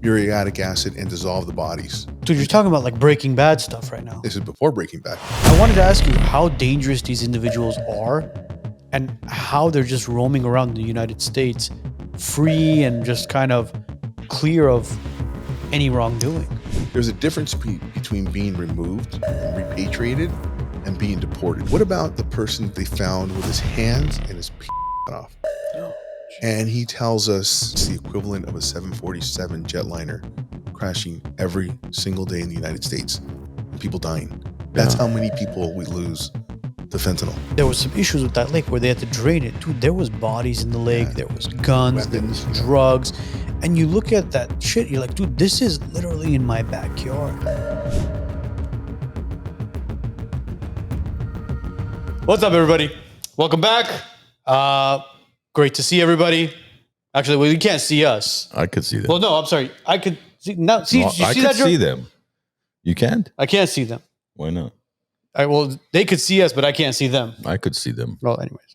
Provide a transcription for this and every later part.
muriatic acid and dissolve the bodies. Dude, you're talking about like Breaking Bad stuff right now. This is before Breaking Bad. I wanted to ask you how dangerous these individuals are and how they're just roaming around the United States free and just kind of clear of any wrongdoing. There's a difference between being removed and repatriated and being deported. What about the person they found with his hands and his cut off? And he tells us it's the equivalent of a 747 jetliner crashing every single day in the United States. People dying. That's how many people we lose to fentanyl. There was some issues with that lake where they had to drain it. Dude, there was bodies in the lake. There was guns. There was drugs. And you look at that shit, you're like, dude, this is literally in my backyard. What's up, everybody? Welcome back. Great to see everybody. Actually, well, you can't see us. I could see them. Well, no, I'm sorry. I could see. No, see, No, you I see could that, see them. You can't? I can't see them. Why not? Well, they could see us, but I can't see them. I could see them. Well, anyways.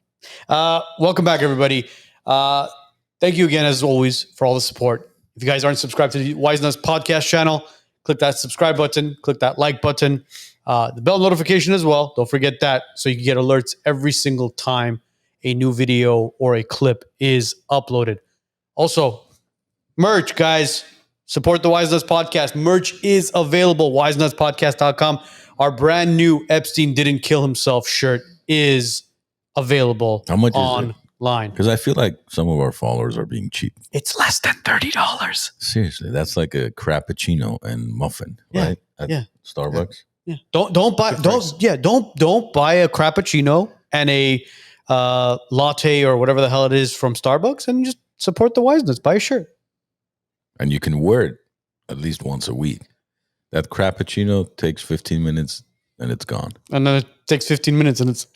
Welcome back, everybody. Thank you again, as always, for all the support. If you guys aren't subscribed to the Wisenuts podcast channel, click that subscribe button, click that like button, the bell notification as well. Don't forget that so you can get alerts every single time a new video or a clip is uploaded. Also, merch, guys. Support the Wisenuts podcast. Merch is available. Wisenutspodcast.com. Our brand new Epstein Didn't Kill Himself shirt is available. How much online? Is it? Because I feel like some of our followers are being cheap. It's less than $30. Seriously, that's like a crappuccino and muffin, right? At Starbucks. Yeah. Don't buy a crappuccino and a latte or whatever the hell it is from Starbucks, and just support the Wisenuts. Buy a shirt. And you can wear it at least once a week. That crappuccino takes 15 minutes and it's gone. And then it takes 15 minutes and it's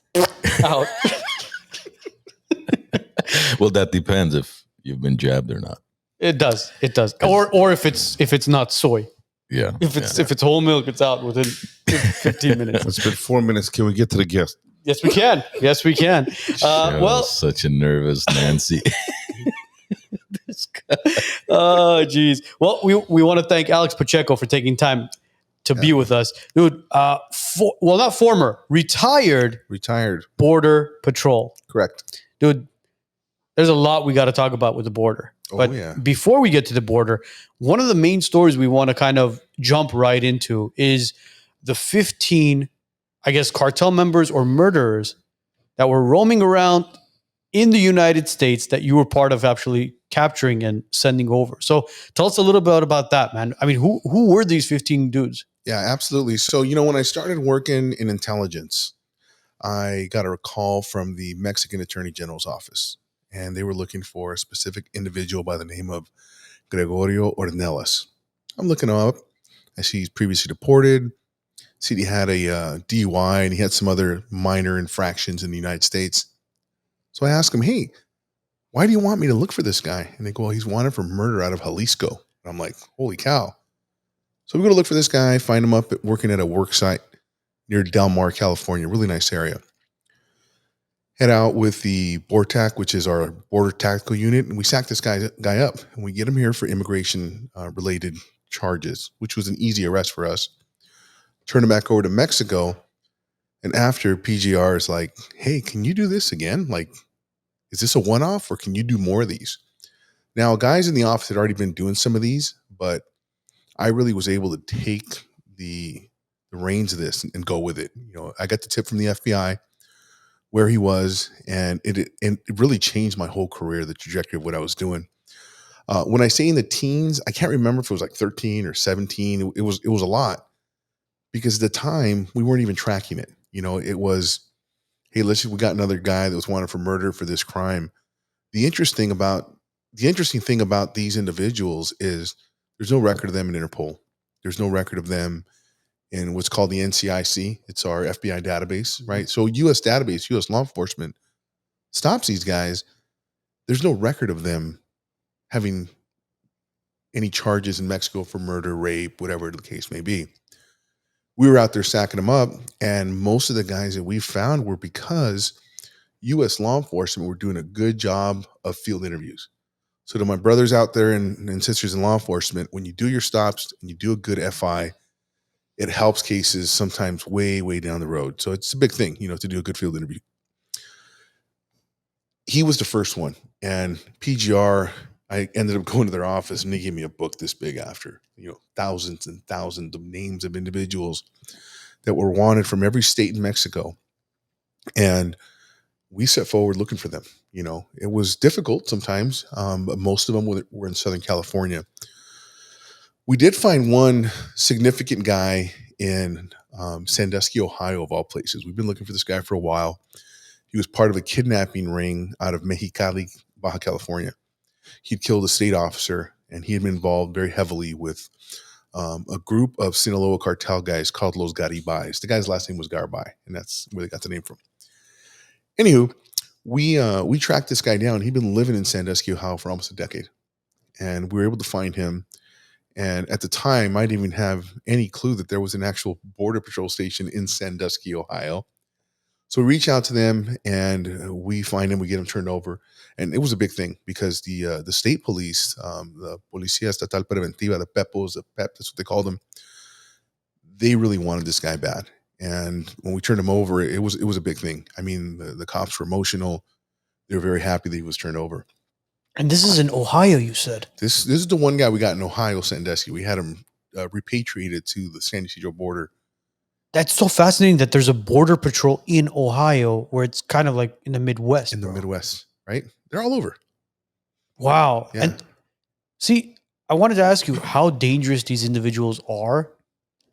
out. Well, that depends if you've been jabbed or not. It does. Or if it's not soy. Yeah. If it's whole milk, it's out within 15 minutes. It's been 4 minutes. Can we get to the guest? Yes, we can. Well, such a nervous Nancy. This guy. Oh, geez. Well, we want to thank Alex Pacheco for taking time to be with us. Dude, not former, retired Border Patrol. Correct. Dude, there's a lot we got to talk about with the border. But before we get to the border, one of the main stories we want to kind of jump right into is the 15, I guess, cartel members or murderers that were roaming around in the United States that you were part of actually capturing and sending over. So tell us a little bit about that, man. I mean, who were these 15 dudes? Yeah, absolutely. So, when I started working in intelligence, I got a call from the Mexican Attorney General's office, and they were looking for a specific individual by the name of Grigorian Ornelas. I'm looking him up. I see he's previously deported. See, he had a DUI and he had some other minor infractions in the United States. So I asked him, hey, why do you want me to look for this guy? And they go, well, he's wanted for murder out of Jalisco. And I'm like, holy cow. So we go to look for this guy, find him working at a work site near Del Mar, California, really nice area. Head out with the BORTAC, which is our Border Tactical Unit, and we sack this guy up. And we get him here for immigration-related charges, which was an easy arrest for us. Turn him back over to Mexico. And after, PGR is like, hey, can you do this again? Like, is this a one-off or can you do more of these? Now, guys in the office had already been doing some of these, but I really was able to take the reins of this and go with it. I got the tip from the FBI where he was, and it really changed my whole career, the trajectory of what I was doing. When I say in the teens, I can't remember if it was like 13 or 17. It was a lot because at the time we weren't even tracking it. It was, hey, we got another guy that was wanted for murder for this crime. The interesting thing about these individuals is there's no record of them in Interpol. There's no record of them in what's called the NCIC. It's our FBI database, right? So U.S. database, U.S. law enforcement stops these guys. There's no record of them having any charges in Mexico for murder, rape, whatever the case may be. We were out there sacking them up, and most of the guys that we found were because U.S. law enforcement were doing a good job of field interviews. So to my brothers out there and sisters in law enforcement, when you do your stops and you do a good FI, it helps cases sometimes way, way down the road. So it's a big thing, to do a good field interview. He was the first one. And PGR, I ended up going to their office and they gave me a book this big after, thousands and thousands of names of individuals that were wanted from every state in Mexico. And we set forward looking for them. It was difficult sometimes, but most of them were in Southern California. We did find one significant guy in Sandusky, Ohio, of all places. We've been looking for this guy for a while. He was part of a kidnapping ring out of Mexicali, Baja California. He'd killed a state officer, and he had been involved very heavily with a group of Sinaloa cartel guys called Los Garibais. The guy's last name was Garbay, and that's where they got the name from. Anywho, we tracked this guy down. He'd been living in Sandusky, Ohio for almost a decade, and we were able to find him. And at the time, I didn't even have any clue that there was an actual border patrol station in Sandusky, Ohio. So we reach out to them and we find him, we get him turned over. And it was a big thing because the state police, the Policía Estatal Preventiva, the PEPOs, the PEP, that's what they called them, they really wanted this guy bad. And when we turned him over, it was a big thing. I mean, the cops were emotional. They were very happy that he was turned over. And this is in Ohio, you said? This is the one guy we got in Ohio, Sandusky. We had him repatriated to the San Ysidro border. That's so fascinating that there's a border patrol in Ohio where it's kind of like in the Midwest. In the Midwest, right? They're all over. Wow. Yeah. And see, I wanted to ask you how dangerous these individuals are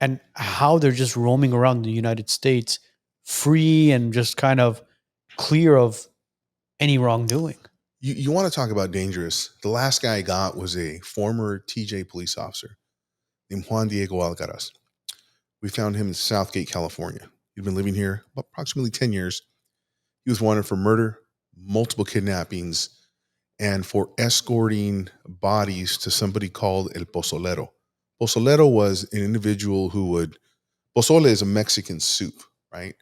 and how they're just roaming around the United States free and just kind of clear of any wrongdoing. You want to talk about dangerous. The last guy I got was a former TJ police officer named Juan Diego Alcaraz. We found him in Southgate, California. He'd been living here approximately 10 years. He was wanted for murder, multiple kidnappings, and for escorting bodies to somebody called El Pozolero. Pozolero was an individual who would, pozole is a Mexican soup, right?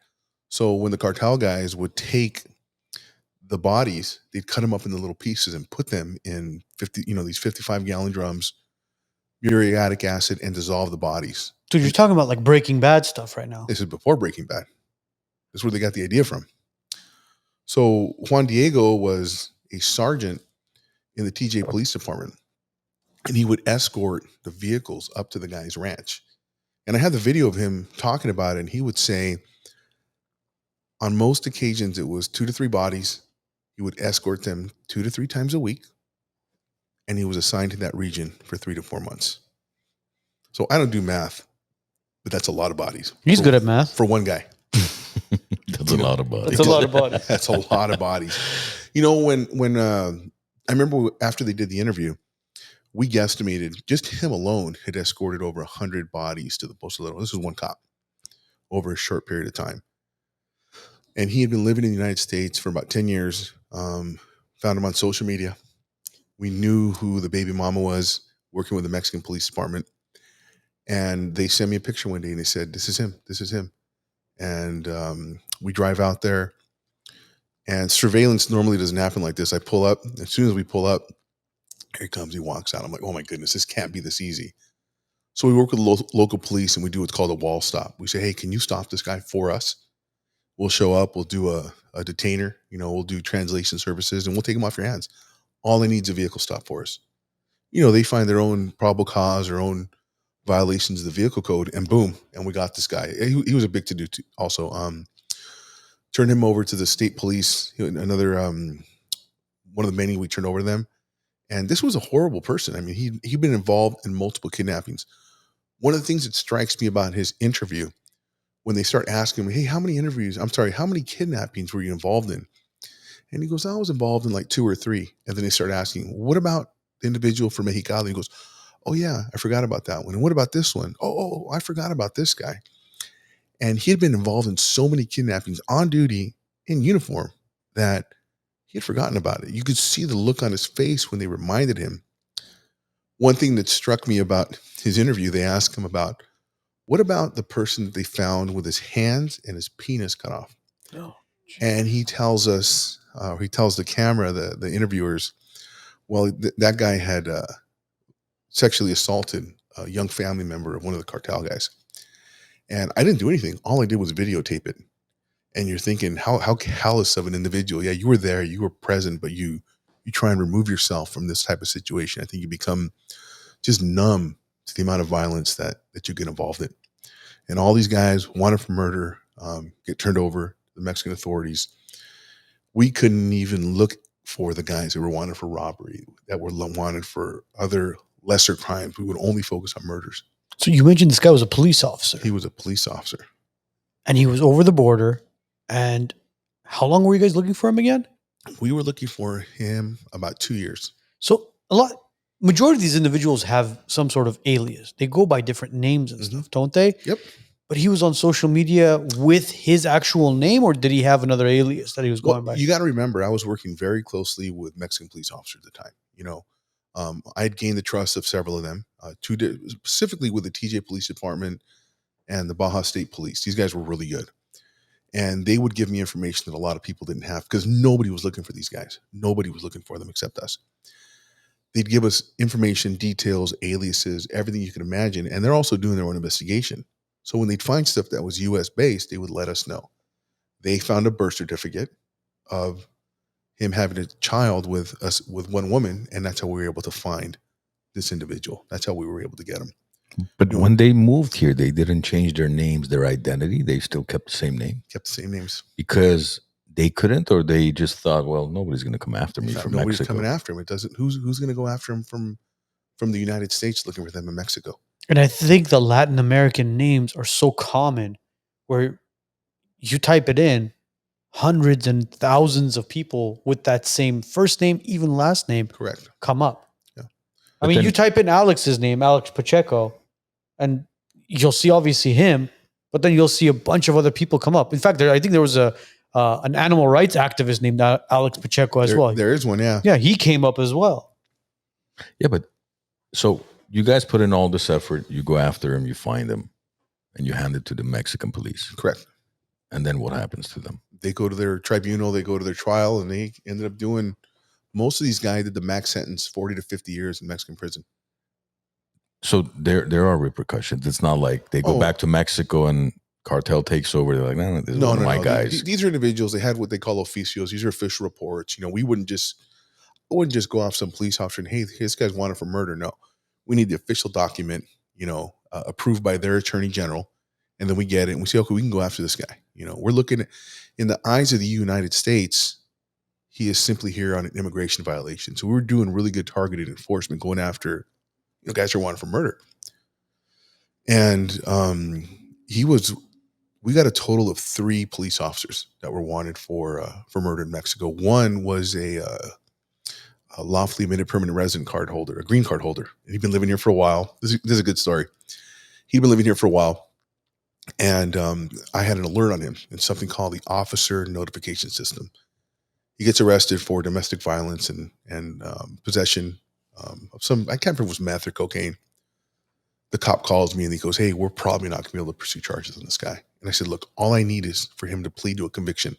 So when the cartel guys would take the bodies, they'd cut them up into little pieces and put them in these 55-gallon drums, muriatic acid, and dissolve the bodies. Dude, you're talking about like Breaking Bad stuff right now. This is before Breaking Bad. This is where they got the idea from. So Juan Diego was a sergeant in the TJ Police Department, and he would escort the vehicles up to the guy's ranch. And I had the video of him talking about it, and he would say on most occasions it was 2 to 3 bodies. He would escort them 2 to 3 times a week, and he was assigned to that region for 3 to 4 months. So I don't do math, but that's a lot of bodies. He's good at math. For one guy. That's a lot of bodies. That's a lot of bodies. That's a lot of bodies. When I remember after they did the interview, we guesstimated just him alone had escorted over 100 bodies to the Pozolero. This was one cop over a short period of time. And he had been living in the United States for about 10 years. Found him on social media. We knew who the baby mama was, working with the Mexican police department. And they sent me a picture one day and they said, this is him. This is him. And we drive out there. And surveillance normally doesn't happen like this. I pull up. As soon as we pull up, here he comes. He walks out. I'm like, oh my goodness, this can't be this easy. So we work with local police and we do what's called a wall stop. We say, hey, can you stop this guy for us? We'll show up. We'll do a detainer. We'll do translation services and we'll take him off your hands. All they need is a vehicle stop for us. They find their own probable cause, their own violations of the vehicle code, and boom, and we got this guy. He was a big to-do also. Turned him over to the state police, another one of the many we turned over to them. And this was a horrible person. I mean, he'd been involved in multiple kidnappings. One of the things that strikes me about his interview, when they start asking him, hey, how many kidnappings were you involved in? And he goes, I was involved in like 2 or 3. And then they start asking, what about the individual from Mexicali? He goes, oh yeah, I forgot about that one. And what about this one? Oh, I forgot about this guy. And he had been involved in so many kidnappings on duty in uniform that he had forgotten about it. You could see the look on his face when they reminded him. One thing that struck me about his interview, they asked him about, what about the person that they found with his hands and his penis cut off? Oh, and he tells us, he tells the camera, the interviewers, Well, that guy had sexually assaulted a young family member of one of the cartel guys. And I didn't do anything. All I did was videotape it. And you're thinking, how callous of an individual. Yeah, you were there, you were present, but you try and remove yourself from this type of situation. I think you become just numb to the amount of violence that you get involved in. And all these guys wanted for murder get turned over to the Mexican authorities. We couldn't even look for the guys that were wanted for robbery, that were wanted for other lesser crimes. We would only focus on murders. So you mentioned this guy was a police officer. He was a police officer. And he was over the border. And how long were you guys looking for him again? We were looking for him about 2 years. So majority of these individuals have some sort of alias. They go by different names and stuff, don't they? Yep. But he was on social media with his actual name, or did he have another alias that he was going by? You got to remember, I was working very closely with Mexican police officers at the time. I had gained the trust of several of them, specifically with the TJ Police Department and the Baja State Police. These guys were really good. And they would give me information that a lot of people didn't have because nobody was looking for these guys. Nobody was looking for them except us. They'd give us information, details, aliases, everything you can imagine. And they're also doing their own investigation. So when they'd find stuff that was US based, they would let us know. They found a birth certificate of him having a child with one woman. And that's how we were able to find this individual. That's how we were able to get him. But when they moved here, they didn't change their names, their identity. They still kept the same name. Kept the same names. Because they couldn't, or they just thought, well, nobody's going to come after me from nobody's Mexico. Coming after him. It doesn't. Who's going to go after him from the United States looking for them in Mexico? And I think the Latin American names are so common where you type it in, hundreds and thousands of people with that same first name, even last name, Correct, come up. Yeah. I mean, you type in Alex's name, Alex Pacheco, and you'll see obviously him, but then you'll see a bunch of other people come up. In fact, I think there was an animal rights activist named Alex Pacheco as well. There is one, yeah. Yeah, he came up as well. Yeah, but so you guys put in all this effort, you go after him, you find him, and you hand it to the Mexican police. Correct. And then what happens to them? They go to their tribunal, they go to their trial, and they ended up doing, most of these guys did the max sentence, 40 to 50 years in Mexican prison. So there are repercussions. It's not like they go back to Mexico and Cartel takes over. They're like, no, this is one of my guys. These are individuals. They had what they call oficios. These are official reports. We wouldn't just go off some police officer and, hey, this guy's wanted for murder. No, we need the official document, approved by their attorney general. And then we get it and we say, okay, we can go after this guy. We're looking at, in the eyes of the United States, he is simply here on an immigration violation. So we were doing really good targeted enforcement, going after guys who are wanted for murder. And we got a total of 3 police officers that were wanted for murder in Mexico. One was a lawfully admitted permanent resident card holder, a green card holder. And he'd been living here for a while. This is a good story. He'd been living here for a while. And I had an alert on him in something called the Officer Notification System. He gets arrested for domestic violence and possession of some, I can't remember if it was meth or cocaine. The cop calls me and he goes, hey, we're probably not going to be able to pursue charges on this guy. And I said, look, all I need is for him to plead to a conviction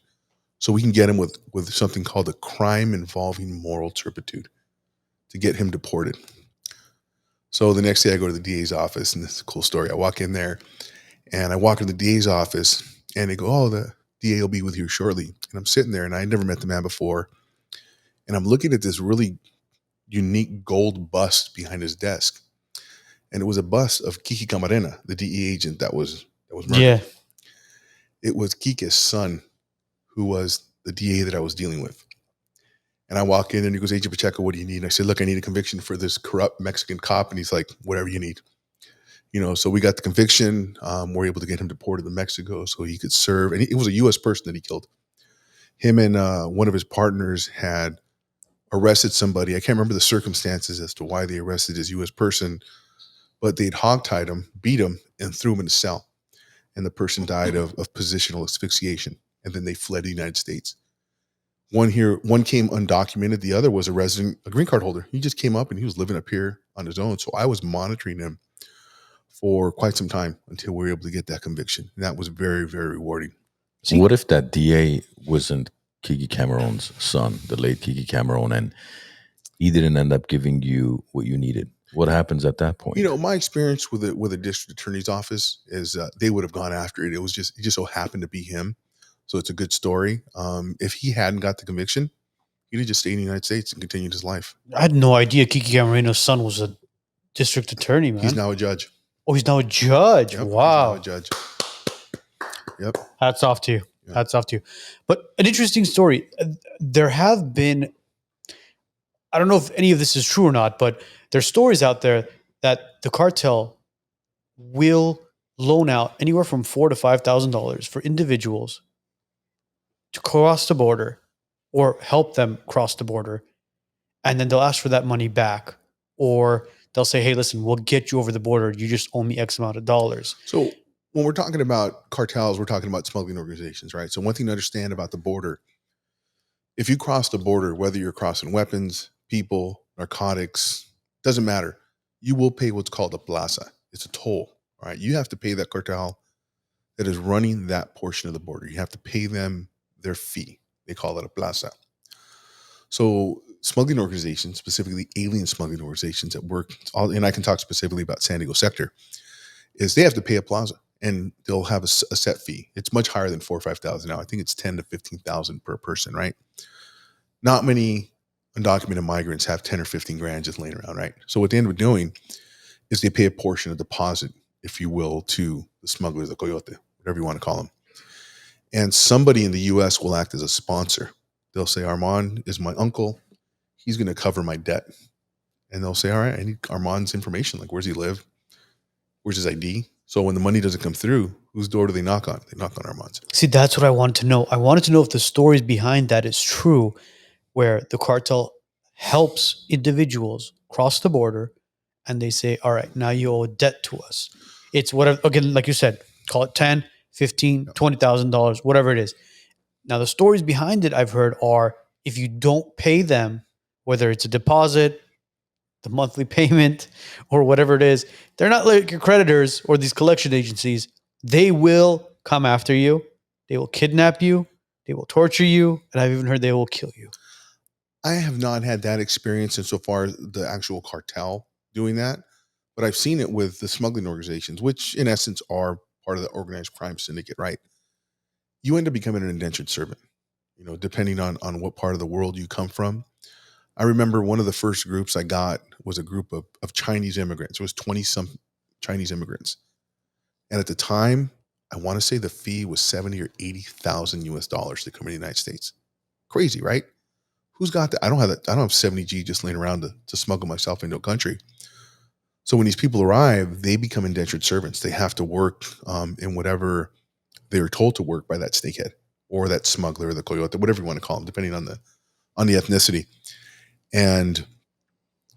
so we can get him with something called a crime involving moral turpitude to get him deported. So the next day I go to the DA's office, and this is a cool story. I walk in there and I walk into the DA's office and they go, oh, the DA will be with you shortly. And I'm sitting there and I never met the man before. And I'm looking at this really unique gold bust behind his desk. And it was a bust of Kiki Camarena, the DE agent that was murdered. Yeah. It was Kike's son who was the DA that I was dealing with. And I walk in and he goes, Agent Pacheco, what do you need? And I said, look, I need a conviction for this corrupt Mexican cop. And he's like, whatever you need. So we got the conviction. We're able to get him deported to Mexico so he could serve. And it was a U.S. person that he killed. Him and one of his partners had arrested somebody. I can't remember the circumstances as to why they arrested this U.S. person, but they'd hogtied him, beat him, and threw him in a cell. And the person died of positional asphyxiation. And then they fled the United States. One came undocumented. The other was a green card holder. He just came up and he was living up here on his own. So I was monitoring him for quite some time until we were able to get that conviction. And that was very, very rewarding. What if that DA wasn't Kiki Cameron's son, the late Kiki Cameron, and he didn't end up giving you what you needed. What happens at that point? You know, my experience with a district attorney's office is they would have gone after it. It just so happened to be him. So it's a good story. If he hadn't got the conviction, he'd have just stayed in the United States and continued his life. I had no idea Kiki Camareno's son was a district attorney, man. He's now a judge. Oh, he's now a judge. Yep, Wow. he's now a judge. Yep. Hats off to you. Yeah. Hats off to you. But an interesting story. There have been, I don't know if any of this is true or not, but there's stories out there that the cartel will loan out anywhere from $4,000 to $5,000 for individuals to cross the border or help them cross the border. And then they'll ask for that money back, or they'll say, hey, listen, we'll get you over the border. You just owe me X amount of dollars. So when we're talking about cartels, we're talking about smuggling organizations, right? So one thing to understand about the border, if you cross the border, whether you're crossing weapons, people, narcotics, doesn't matter. You will pay what's called a plaza. It's a toll, right? You have to pay that cartel that is running that portion of the border. You have to pay them their fee. They call it a plaza. So smuggling organizations, specifically alien smuggling organizations that work, and I can talk specifically about San Diego sector, is they have to pay a plaza and they'll have a set fee. It's much higher than $4,000 or $5,000 now. I think it's $10,000 to $15,000 per person, right? Not many undocumented migrants have 10 or 15 grand just laying around, right? So what they end up doing is they pay a portion of deposit, if you will, to the smugglers, the coyote, whatever you want to call them. And somebody in the U.S. will act as a sponsor. They'll say, Arman is my uncle. He's going to cover my debt. And they'll say, all right, I need Arman's information. Like, where's he live? Where's his ID? So when the money doesn't come through, whose door do they knock on? They knock on Arman's. See, that's what I wanted to know. I wanted to know if the stories behind that is true, where the cartel helps individuals cross the border and they say, all right, now you owe a debt to us. It's whatever, again, like you said, call it $10,000, $15,000, $20,000, whatever it is. Now, the stories behind it I've heard are if you don't pay them, whether it's a deposit, the monthly payment, or whatever it is, they're not like your creditors or these collection agencies. They will come after you. They will kidnap you. They will torture you. And I've even heard they will kill you. I have not had that experience insofar as the actual cartel doing that, but I've seen it with the smuggling organizations, which in essence are part of the organized crime syndicate, right? You end up becoming an indentured servant, you know, depending on what part of the world you come from. I remember one of the first groups I got was a group of Chinese immigrants. It was 20-some Chinese immigrants. And at the time, I want to say the fee was 70 or 80,000 US dollars to come to the United States. Crazy, right? Who's got that? I don't have that. I don't have 70 G just laying around to smuggle myself into a country. So when these people arrive, they become indentured servants. They have to work in whatever they were told to work by that snakehead or that smuggler or the coyote, whatever you want to call them, depending on the ethnicity. And,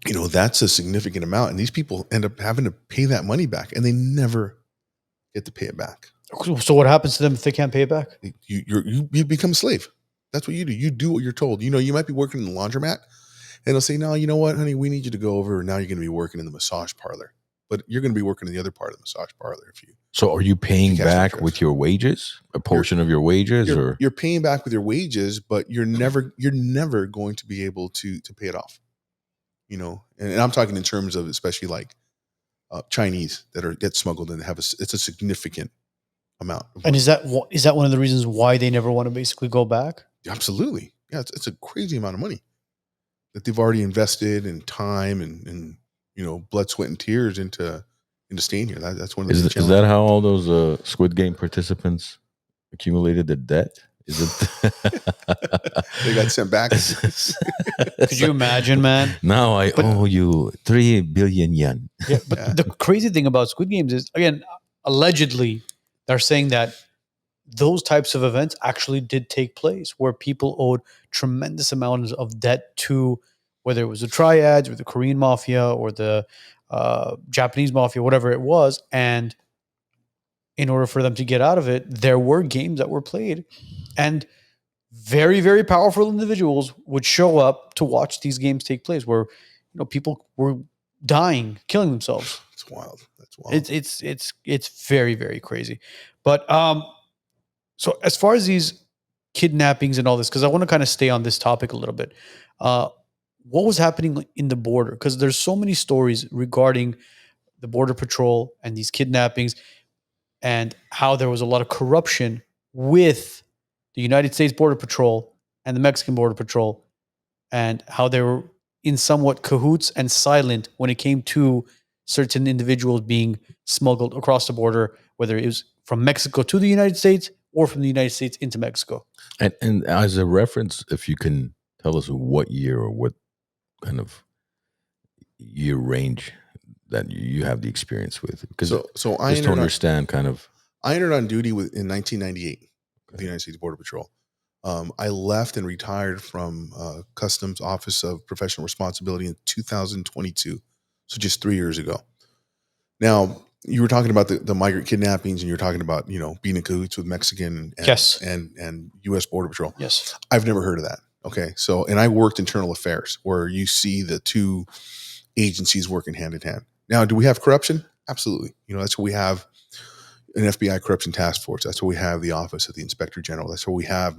you know, that's a significant amount. And these people end up having to pay that money back and they never get to pay it back. So what happens to them if they can't pay it back? You become a slave. That's what you do. You do what you're told. You know, you might be working in the laundromat and they'll say, no, you know what, honey, we need you to go over. Now you're going to be working in the massage parlor, but you're going to be working in the other part of the massage parlor. So are you paying back with your wages, a portion of your wages, or you're paying back with your wages, but you're never going to be able to pay it off, you know? And I'm talking in terms of, especially like Chinese that get smuggled and it's a significant amount. And is that one of the reasons why they never want to basically go back? Absolutely. Yeah. It's a crazy amount of money that they've already invested in time and you know, blood, sweat, and tears into staying here. That's one of the challenges. Is that how all those Squid Game participants accumulated the debt? Is it they got sent back? Could you imagine, man? Now I owe you 3 billion yen. Yeah, but the crazy thing about Squid Games is, again, allegedly, they're saying that those types of events actually did take place where people owed tremendous amounts of debt to whether it was the triads or the Korean mafia or the Japanese mafia, whatever it was. And in order for them to get out of it, there were games that were played. And very, very powerful individuals would show up to watch these games take place where, you know, people were dying, killing themselves. It's wild. That's wild. It's very, very crazy. But so as far as these kidnappings and all this, because I want to kind of stay on this topic a little bit. what was happening in the border? Because there's so many stories regarding the border patrol and these kidnappings, and how there was a lot of corruption with the United States Border Patrol and the Mexican Border Patrol, and how they were in somewhat cahoots and silent when it came to certain individuals being smuggled across the border, whether it was from Mexico to the United States or from the United States into Mexico. And as a reference, if you can tell us what year or what kind of year range that you have the experience with, because So I just to entered understand kind of. I entered on duty in 1998 with the United States Border Patrol. I left and retired from Customs Office of Professional Responsibility in 2022, so just 3 years ago. Now, you were talking about the migrant kidnappings, and you're talking about being in cahoots with Mexican and, Yes. and U.S. Border Patrol. Yes. I've never heard of that. Okay, so and I worked internal affairs where you see the two agencies working hand in hand. Now, do we have corruption? Absolutely. That's what we have. An FBI corruption task force. That's where we have the Office of the Inspector General. That's where we have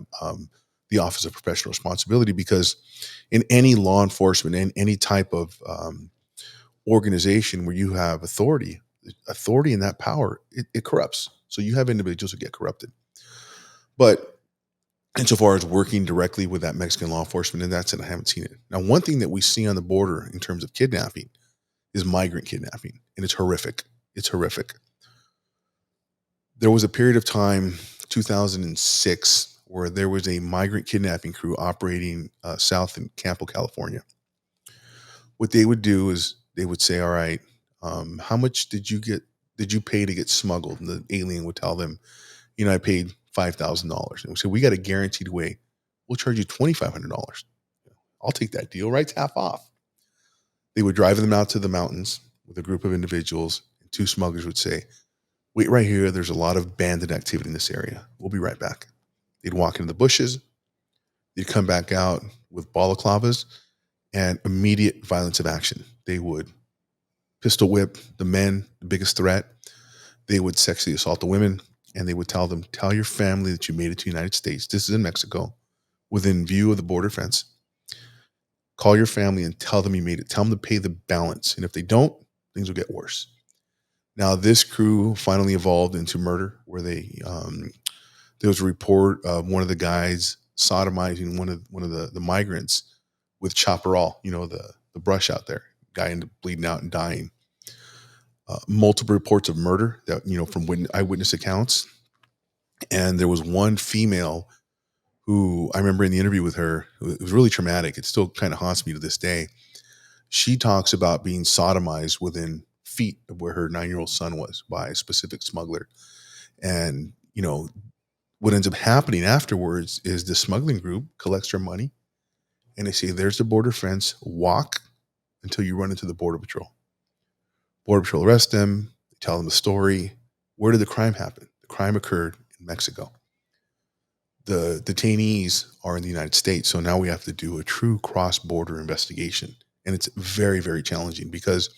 the Office of Professional Responsibility, because in any law enforcement, in any type of organization where you have authority and that power, it corrupts. So you have individuals who get corrupted. But insofar as working directly with that Mexican law enforcement, and that's it, I haven't seen it. Now, one thing that we see on the border in terms of kidnapping is migrant kidnapping, and it's horrific. It's horrific. There was a period of time, 2006, where there was a migrant kidnapping crew operating south in Campo, California. What they would do is they would say, "All right, how much did you pay to get smuggled?" And the alien would tell them, "I paid $5,000." And we said, "We got a guaranteed way. We'll charge you $2,500. I'll take that deal. Right, it's half off." They would drive them out to the mountains with a group of individuals, and two smugglers would say, "Wait right here. There's a lot of bandit activity in this area. We'll be right back." They'd walk into the bushes. They'd come back out with balaclavas and immediate violence of action. They would pistol whip the men, the biggest threat. They would sexually assault the women, and they would tell them, "Tell your family that you made it to the United States. This is in Mexico, within view of the border fence. Call your family and tell them you made it. Tell them to pay the balance. And if they don't, things will get worse." Now, this crew finally evolved into murder, where there was a report of one of the guys sodomizing one of the migrants with chaparral, the brush out there. Guy ended up bleeding out and dying. Multiple reports of murder that from eyewitness accounts, and there was one female who I remember in the interview with her. It was really traumatic. It still kind of haunts me to this day. She talks about being sodomized within feet of where her 9-year-old son was by a specific smuggler. And, what ends up happening afterwards is the smuggling group collects their money and they say, "There's the border fence, walk until you run into the Border Patrol." Border Patrol arrests them, they tell them the story. Where did the crime happen? The crime occurred in Mexico. The detainees are in the United States. So now we have to do a true cross-border investigation. And it's very, very challenging because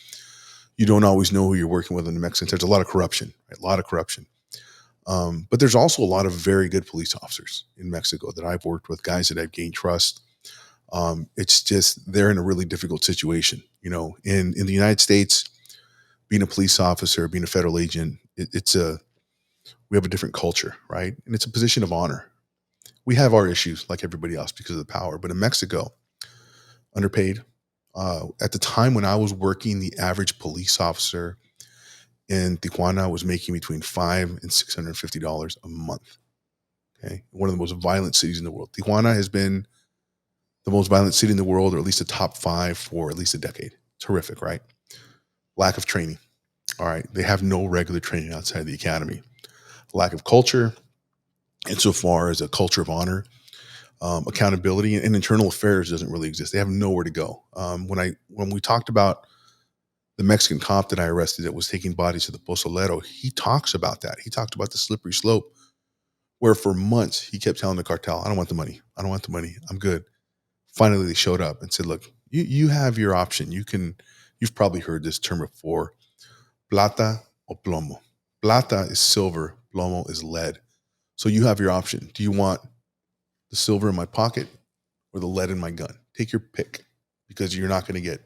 you don't always know who you're working with in the Mexican. There's a lot of corruption, right? A lot of corruption. But there's also a lot of very good police officers in Mexico that I've worked with, guys that I've gained trust. It's just they're in a really difficult situation. In the United States, being a police officer, being a federal agent, we have a different culture, right? And it's a position of honor. We have our issues like everybody else because of the power. But in Mexico, underpaid. At the time when I was working, the average police officer in Tijuana was making between $500 and $650 a month. Okay, one of the most violent cities in the world. Tijuana has been the most violent city in the world, or at least the top 5 for at least a decade. It's horrific, right? Lack of training. All right, they have no regular training outside the academy. Lack of culture, insofar as a culture of honor, accountability, and internal affairs doesn't really exist. They have nowhere to go. When we talked about the Mexican cop that I arrested that was taking bodies to the Pozolero, he talks about that. He talked about the slippery slope, where for months he kept telling the cartel, "I don't want the money. I don't want the money. I'm good." Finally, they showed up and said, "Look, you have your option. You've probably heard this term before, plata o plomo. Plata is silver, plomo is lead. So you have your option. Do you want the silver in my pocket or the lead in my gun? Take your pick." because you're not going to get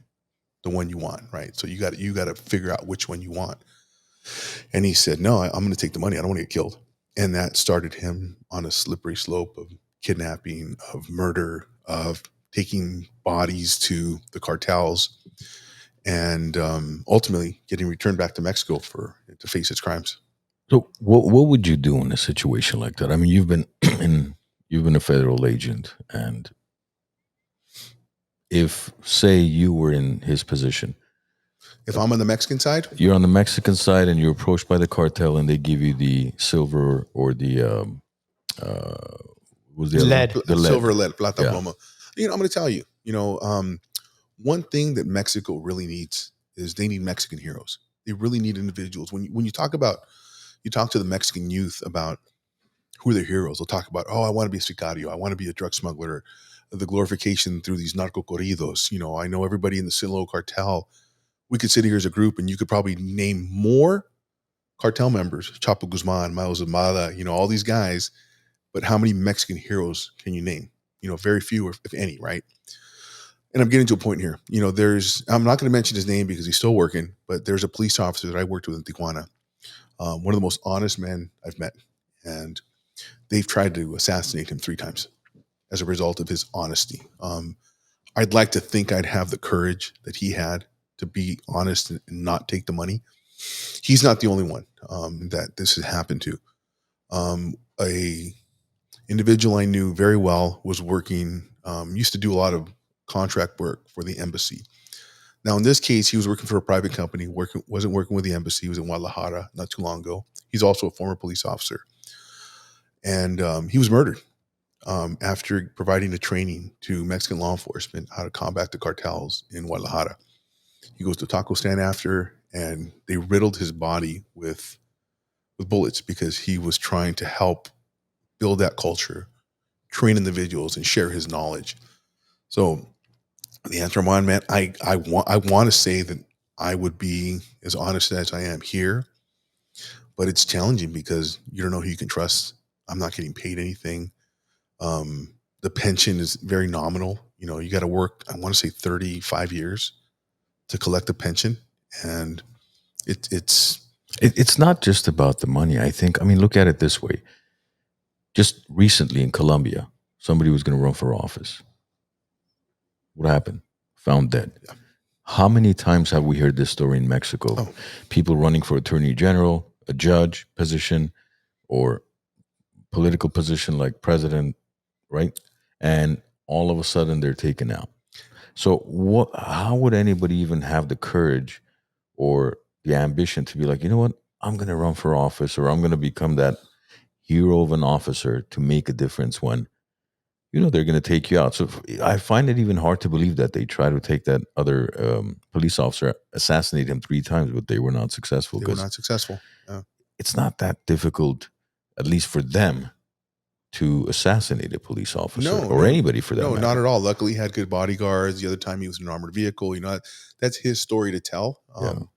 the one you want, right? So you got to figure out which one you want. And he said, no, I'm going to take the money. I don't want to get killed. And that started him on a slippery slope of kidnapping, of murder, of taking bodies to the cartels, and ultimately getting returned back to Mexico to face his crimes. So what would you do in a situation like that? I mean, you've been a federal agent, and if, say, you were in his position, if I'm on the Mexican side, you're on the Mexican side and you're approached by the cartel and they give you the silver or the was the Lead. the lead. Silver, lead, plata, Yeah. ploma. I'm going to tell you, one thing that Mexico really needs is they need Mexican heroes. They really need individuals. When you talk to the Mexican youth about who are their heroes, they'll talk about, oh, I want to be a sicario, I want to be a drug smuggler, the glorification through these narco corridos. I know everybody in the Sinaloa cartel. We could sit here as a group and you could probably name more cartel members, Chapo Guzman, Miles Zamada, all these guys, but how many Mexican heroes can you name? Very few, if any, right? And I'm getting to a point here. I'm not going to mention his name because he's still working, but there's a police officer that I worked with in Tijuana, one of the most honest men I've met. And they've tried to assassinate him 3 times as a result of his honesty. I'd like to think I'd have the courage that he had to be honest and not take the money. He's not the only one that this has happened to. A individual I knew very well was working, used to do a lot of contract work for the embassy. Now, in this case, he was working for a private company, wasn't working with the embassy. He was in Guadalajara not too long ago. He's also a former police officer. And he was murdered after providing a training to Mexican law enforcement how to combat the cartels in Guadalajara. He goes to taco stand after, and they riddled his body with bullets because he was trying to help build that culture, train individuals, and share his knowledge. So the answer, Arman, man, I want to say that I would be as honest as I am here, but it's challenging because you don't know who you can trust. I'm not getting paid anything. The pension is very nominal. You got to work, I want to say 35 years to collect a pension. And It's not just about the money. I mean, look at it this way. Just recently in Colombia, somebody was going to run for office. What happened? Found dead. Yeah. How many times have we heard this story in Mexico? Oh. People running for attorney general, a judge position, or political position like president, right? And all of a sudden they're taken out. So how would anybody even have the courage or the ambition to be like, you know what, I'm going to run for office, or I'm going to become that hero of an officer to make a difference when, they're going to take you out. So I find it even hard to believe that they try to take that other police officer, assassinate him 3 times, but they were not successful. They were not successful. Yeah. It's not that difficult, at least for them, to assassinate a police officer or anybody for that matter. No, not at all. Luckily, he had good bodyguards. The other time he was in an armored vehicle. That's his story to tell. And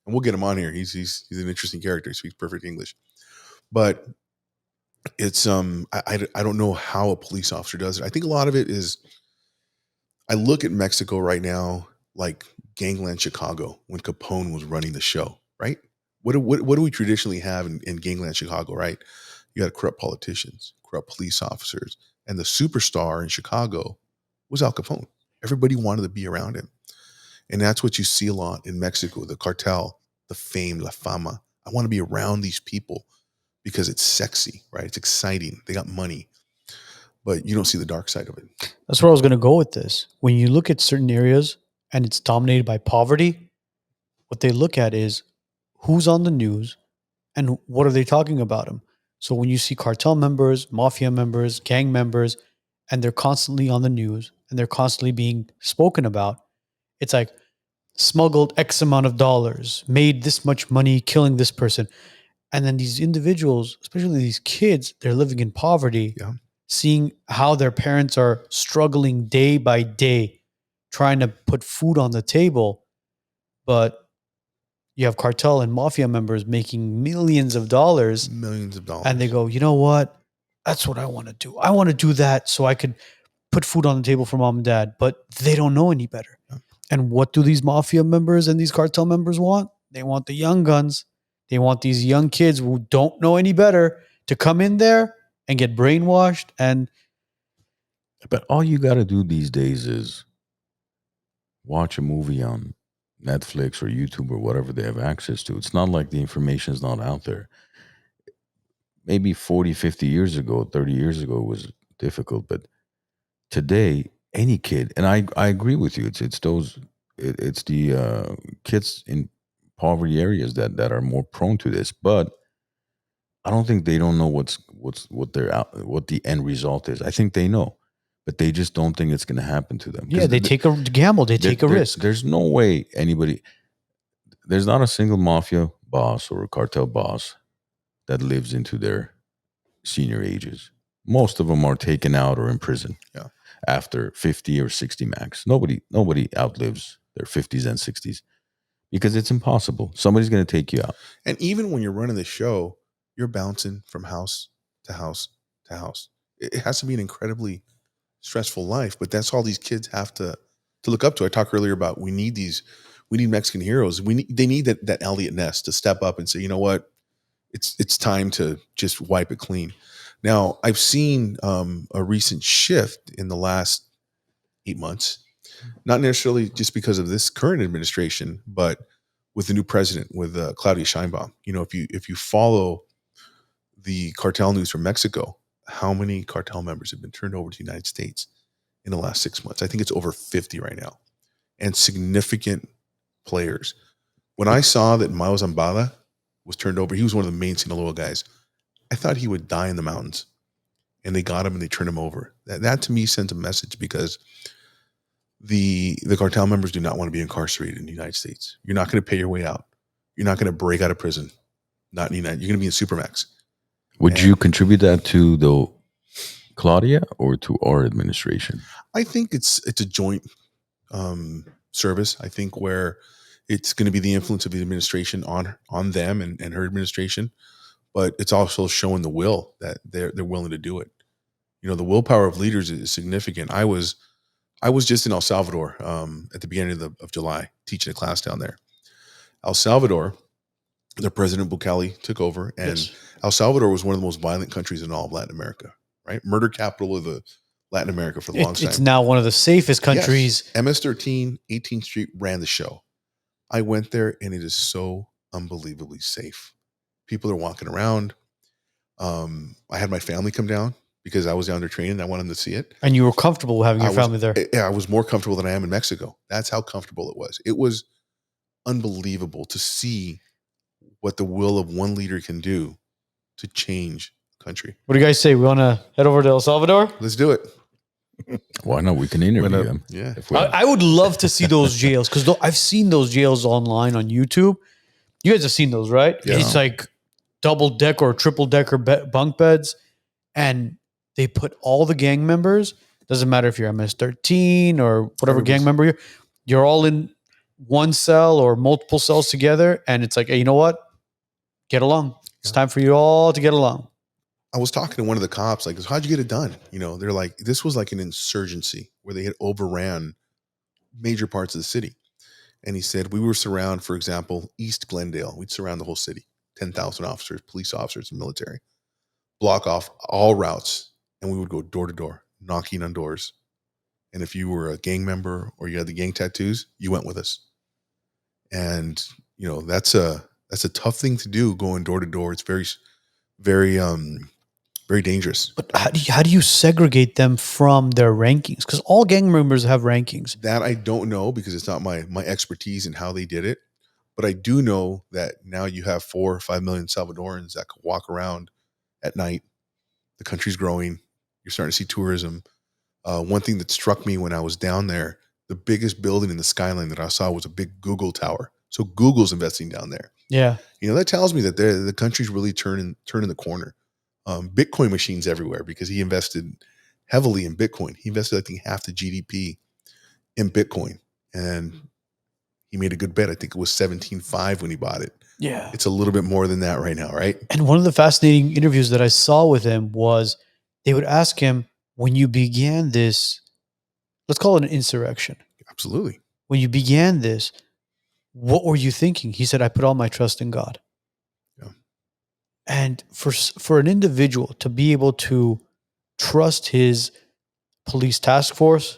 we'll get him on here. He's an interesting character. He speaks perfect English. But it's I don't know how a police officer does it. I think a lot of it is, I look at Mexico right now like Gangland Chicago when Capone was running the show, right? What do we traditionally have in Gangland Chicago, right? You had corrupt politicians, corrupt police officers, and the superstar in Chicago was Al Capone. Everybody wanted to be around him. And that's what you see a lot in Mexico, the cartel, the fame, la fama. I want to be around these people because it's sexy, right? It's exciting. They got money, but you don't see the dark side of it. That's where I was going to go with this. When you look at certain areas and it's dominated by poverty, what they look at is who's on the news and what are they talking about them. So when you see cartel members, mafia members, gang members, and they're constantly on the news and they're constantly being spoken about, it's like smuggled X amount of dollars, made this much money killing this person. And then these individuals, especially these kids, they're living in poverty, seeing how their parents are struggling day by day, trying to put food on the table. But you have cartel and mafia members making millions of dollars. Millions of dollars. And they go, you know what? That's what I want to do. I want to do that so I could put food on the table for mom and dad, but they don't know any better. And what do these mafia members and these cartel members want? They want the young guns. They want these young kids who don't know any better to come in there and get brainwashed. And But all you got to do these days is watch a movie on Netflix or YouTube or whatever they have access to. It's not like the information is not out there. Maybe 40, 50 years ago, 30 years ago, it was difficult. But today, any kid, and I agree with you, it's the kids in poverty areas that are more prone to this. But I don't think they don't know what the end result is. I think they know, but they just don't think it's going to happen to them. yeah, they take a gamble. They take a risk. There's no way anybody. There's not a single mafia boss or a cartel boss that lives into their senior ages. Most of them are taken out or in prison after 50 or 60 max. Nobody outlives their 50s and 60s because it's impossible. Somebody's going to take you out. And even when you're running the show, you're bouncing from house to house to house. It has to be an incredibly stressful life, but that's all these kids have to look up to. I talked earlier about we need Mexican heroes. They need that Elliot Ness to step up and say, you know what, it's time to just wipe it clean. Now, I've seen a recent shift in the last 8 months, not necessarily just because of this current administration, but with the new president, with Claudia Sheinbaum. You know, if you follow the cartel news from Mexico, how many cartel members have been turned over to the United States in the last 6 months? I think it's over 50 right now, and significant players. When I saw that Miles Zambada was turned over, he was one of the main Sinaloa guys. I thought he would die in the mountains, and they got him and they turned him over. That to me sends a message, because the cartel members do not want to be incarcerated in the United States. You're not going to pay your way out. You're not going to break out of prison. Not in the United. You're going to be in Supermax. Would you contribute that to the Claudia or to our administration? I think it's a joint service. I think where it's going to be the influence of the administration on them and her administration, but it's also showing the will that they're willing to do it. You know, the willpower of leaders is significant. I was just in El Salvador at the beginning of July, teaching a class down there. El Salvador, their president Bukele took over, and El Salvador was one of the most violent countries in all of Latin America, right? Murder capital of the Latin America for the longest time. It's now one of the safest countries. Yes. MS-13, 18th Street ran the show. I went there, and it is so unbelievably safe. People are walking around. I had my family come down because I was down there training. I wanted them to see it. And you were comfortable having your family there. Yeah, I was more comfortable than I am in Mexico. That's how comfortable it was. It was unbelievable to see what the will of one leader can do to change a country. What do you guys say? We want to head over to El Salvador? Let's do it. Why not? We can interview them. Yeah. I would love to see those jails, because I've seen those jails online on YouTube. You guys have seen those, right? Yeah. It's like double deck or triple decker bunk beds, and they put all the gang members. Doesn't matter if you're MS-13 or whatever gang member you're all in one cell or multiple cells together, and it's like, hey, you know what? Get along. It's time for you all to get along. I was talking to one of the cops, like, how'd you get it done? You know, they're like, this was like an insurgency where they had overran major parts of the city. And he said, we were surround, for example, East Glendale. We'd surround the whole city, 10,000 officers, police officers, and military, block off all routes. And we would go door to door, knocking on doors. And if you were a gang member or you had the gang tattoos, you went with us. And, you know, that's a tough thing to do, going door to door. It's very, very, very dangerous. But how do you segregate them from their rankings? Because all gang members have rankings. That I don't know, because it's not my expertise in how they did it. But I do know that now you have 4 or 5 million Salvadorans that can walk around at night. The country's growing. You're starting to see tourism. One thing that struck me when I was down there, the biggest building in the skyline that I saw was a big Google tower. So Google's investing down there. Yeah. You know, that tells me that the country's really turning the corner. Bitcoin machines everywhere, because he invested heavily in Bitcoin. He invested, I think, half the GDP in Bitcoin, and he made a good bet. I think it was 17.5 when he bought it. Yeah. It's a little bit more than that right now, right? And one of the fascinating interviews that I saw with him was they would ask him, when you began this, let's call it an insurrection. Absolutely. When you began this, what were you thinking? He said, I put all my trust in God. Yeah. And for an individual to be able to trust his police task force,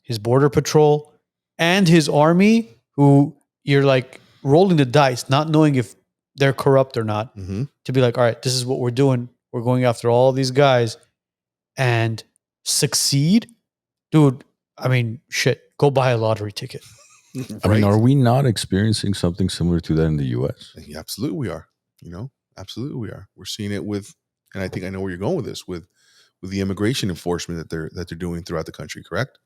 his border patrol, and his army, who you're like rolling the dice, not knowing if they're corrupt or not, Mm-hmm. to be like, all right, this is what we're doing. We're going after all these guys and succeed. Dude, I mean, shit, go buy a lottery ticket. I mean, are we not experiencing something similar to that in the U.S.? Yeah, absolutely, we are. Absolutely, we are. We're seeing it with, and I think I know where you're going with this, with the immigration enforcement that they're doing throughout the country. Correct?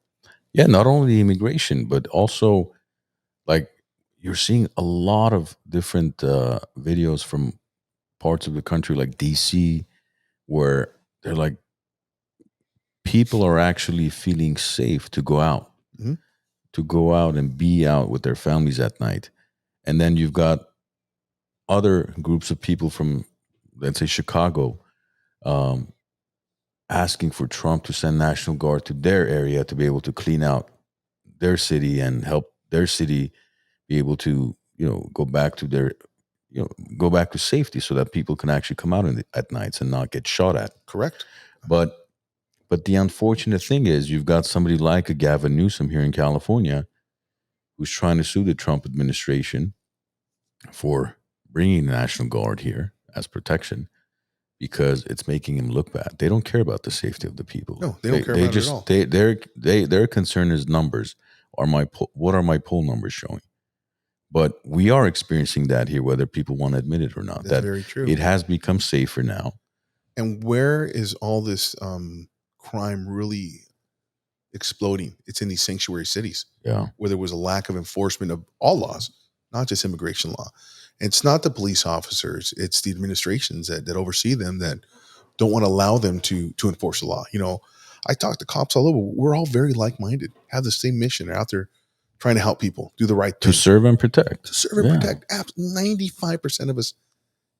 Yeah, not only immigration, but also like you're seeing a lot of different videos from parts of the country, like DC, where they're like people are actually feeling safe to go out, Mhm. to go out and be out with their families at night. And then you've got other groups of people from, let's say, Chicago, um, asking for Trump to send National Guard to their area to be able to clean out their city and help their city be able to, go back to their, go back to safety so that people can actually come out at nights and not get shot at. Correct. But the unfortunate thing is you've got somebody like a Gavin Newsom here in California who's trying to sue the Trump administration for bringing the National Guard here as protection because it's making him look bad. They don't care about the safety of the people. No, they don't care about it at all. Their concern is numbers. What are my poll numbers showing? But we are experiencing that here, whether people want to admit it or not. That's very true. It has become safer now. And where is all this crime really exploding? It's in these sanctuary cities. Yeah. Where there was a lack of enforcement of all laws, not just immigration law. And it's not the police officers, it's the administrations that oversee them that don't want to allow them to enforce the law. I talk to cops all over. We're all very like-minded, have the same mission. They're out there trying to help people do the right thing. To serve and protect. To serve and protect. 95% of us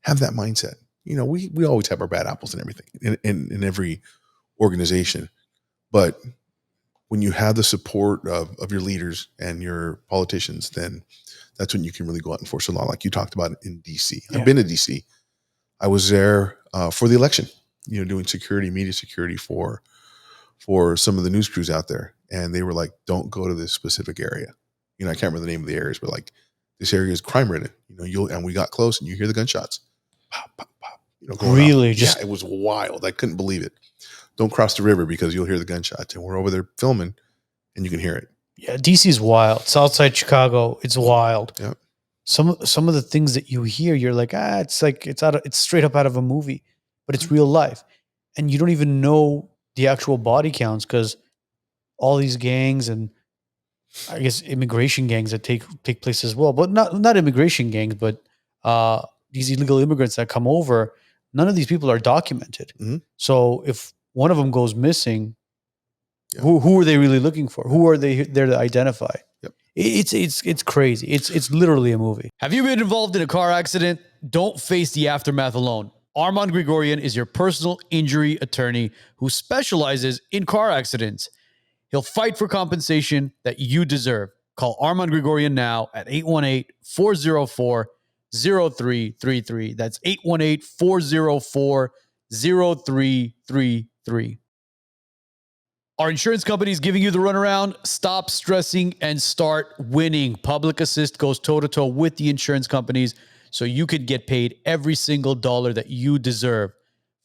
have that mindset. We always have our bad apples and everything in every organization. But when you have the support of your leaders and your politicians, then that's when you can really go out and enforce the law, like you talked about in DC. Yeah. I've been to DC. I was there for the election, doing media security for some of the news crews out there. And they were like, don't go to this specific area. I can't remember the name of the areas, but like this area is crime ridden. And we got close and you hear the gunshots. Pop, pop, pop. Really? Yeah, it was wild. I couldn't believe it. Don't cross the river because you'll hear the gunshots. And we're over there filming and you can hear it. Yeah, DC is wild. Southside Chicago, it's wild. Yeah. Some of the things that you hear, you're like, it's straight up out of a movie, but it's real life. And you don't even know the actual body counts because all these gangs and I guess immigration gangs that take place as well, but not immigration gangs, but these illegal immigrants that come over, none of these people are documented. Mm-hmm. So if one of them goes missing, yeah. who are they really looking for? Who are they there to identify? Yep. It's crazy. It's literally a movie. Have you been involved in a car accident? Don't face the aftermath alone. Arman Grigorian is your personal injury attorney who specializes in car accidents. He'll fight for compensation that you deserve. Call Arman Grigorian now at 818-404-0333. That's 818-404-0333. Our insurance company is giving you the runaround. Stop stressing and start winning. Public Assist goes toe-to-toe with the insurance companies so you can get paid every single dollar that you deserve.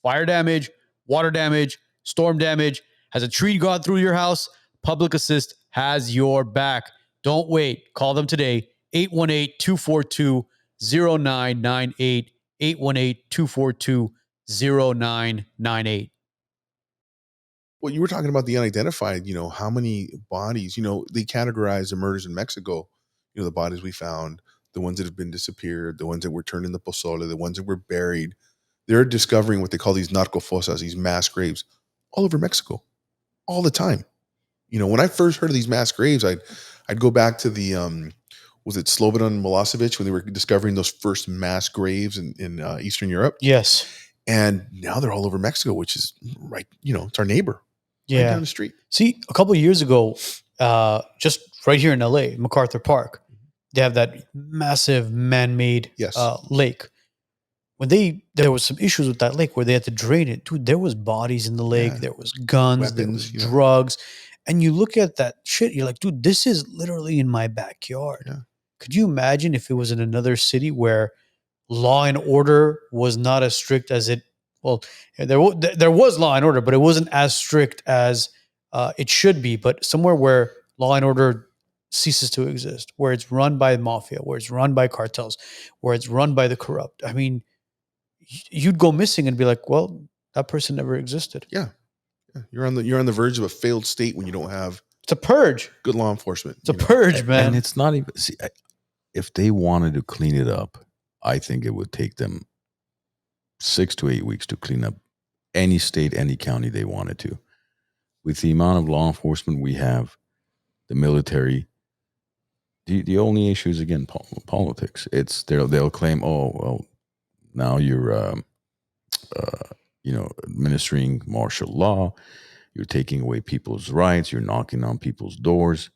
Fire damage, water damage, storm damage. Has a tree gone through your house? Public Assist has your back. Don't wait. Call them today. 818-242-0998. 818-242-0998. Well, you were talking about the unidentified, how many bodies, they categorize the murders in Mexico, the bodies we found, the ones that have been disappeared, the ones that were turned into pozole, the ones that were buried. They're discovering what they call these narcofosas, these mass graves all over Mexico, all the time. When I first heard of these mass graves, I'd go back to the, was it Slobodan Milosevic when they were discovering those first mass graves in Eastern Europe? Yes. And now they're all over Mexico, which is right, it's our neighbor. right Yeah. down the street. See, a couple of years ago, just right here in LA, MacArthur Park, they have that massive man-made Yes. lake. When there was some issues with that lake where they had to drain it, dude, there was bodies in the lake, Yeah. there was guns, there Weapons, was drugs. And you look at that shit, you're like, dude, this is literally in my backyard. Yeah. Could you imagine if it was in another city where law and order was not as strict as it, well, there was law and order, but it wasn't as strict as it should be. But somewhere where law and order ceases to exist, where it's run by the mafia, where it's run by cartels, where it's run by the corrupt. I mean, you'd go missing and be like, well, that person never existed. Yeah. You're on the verge of a failed state when you don't have It's a purge. good law enforcement. It's a purge, man. And it's not even, see, if they wanted to clean it up, I think it would take them 6 to 8 weeks to clean up any state, any county they wanted to. With the amount of law enforcement we have, the military, the only issue is, again, politics. It's they'll claim, oh, well, now you're administering martial law, you're taking away people's rights, you're knocking on people's doors.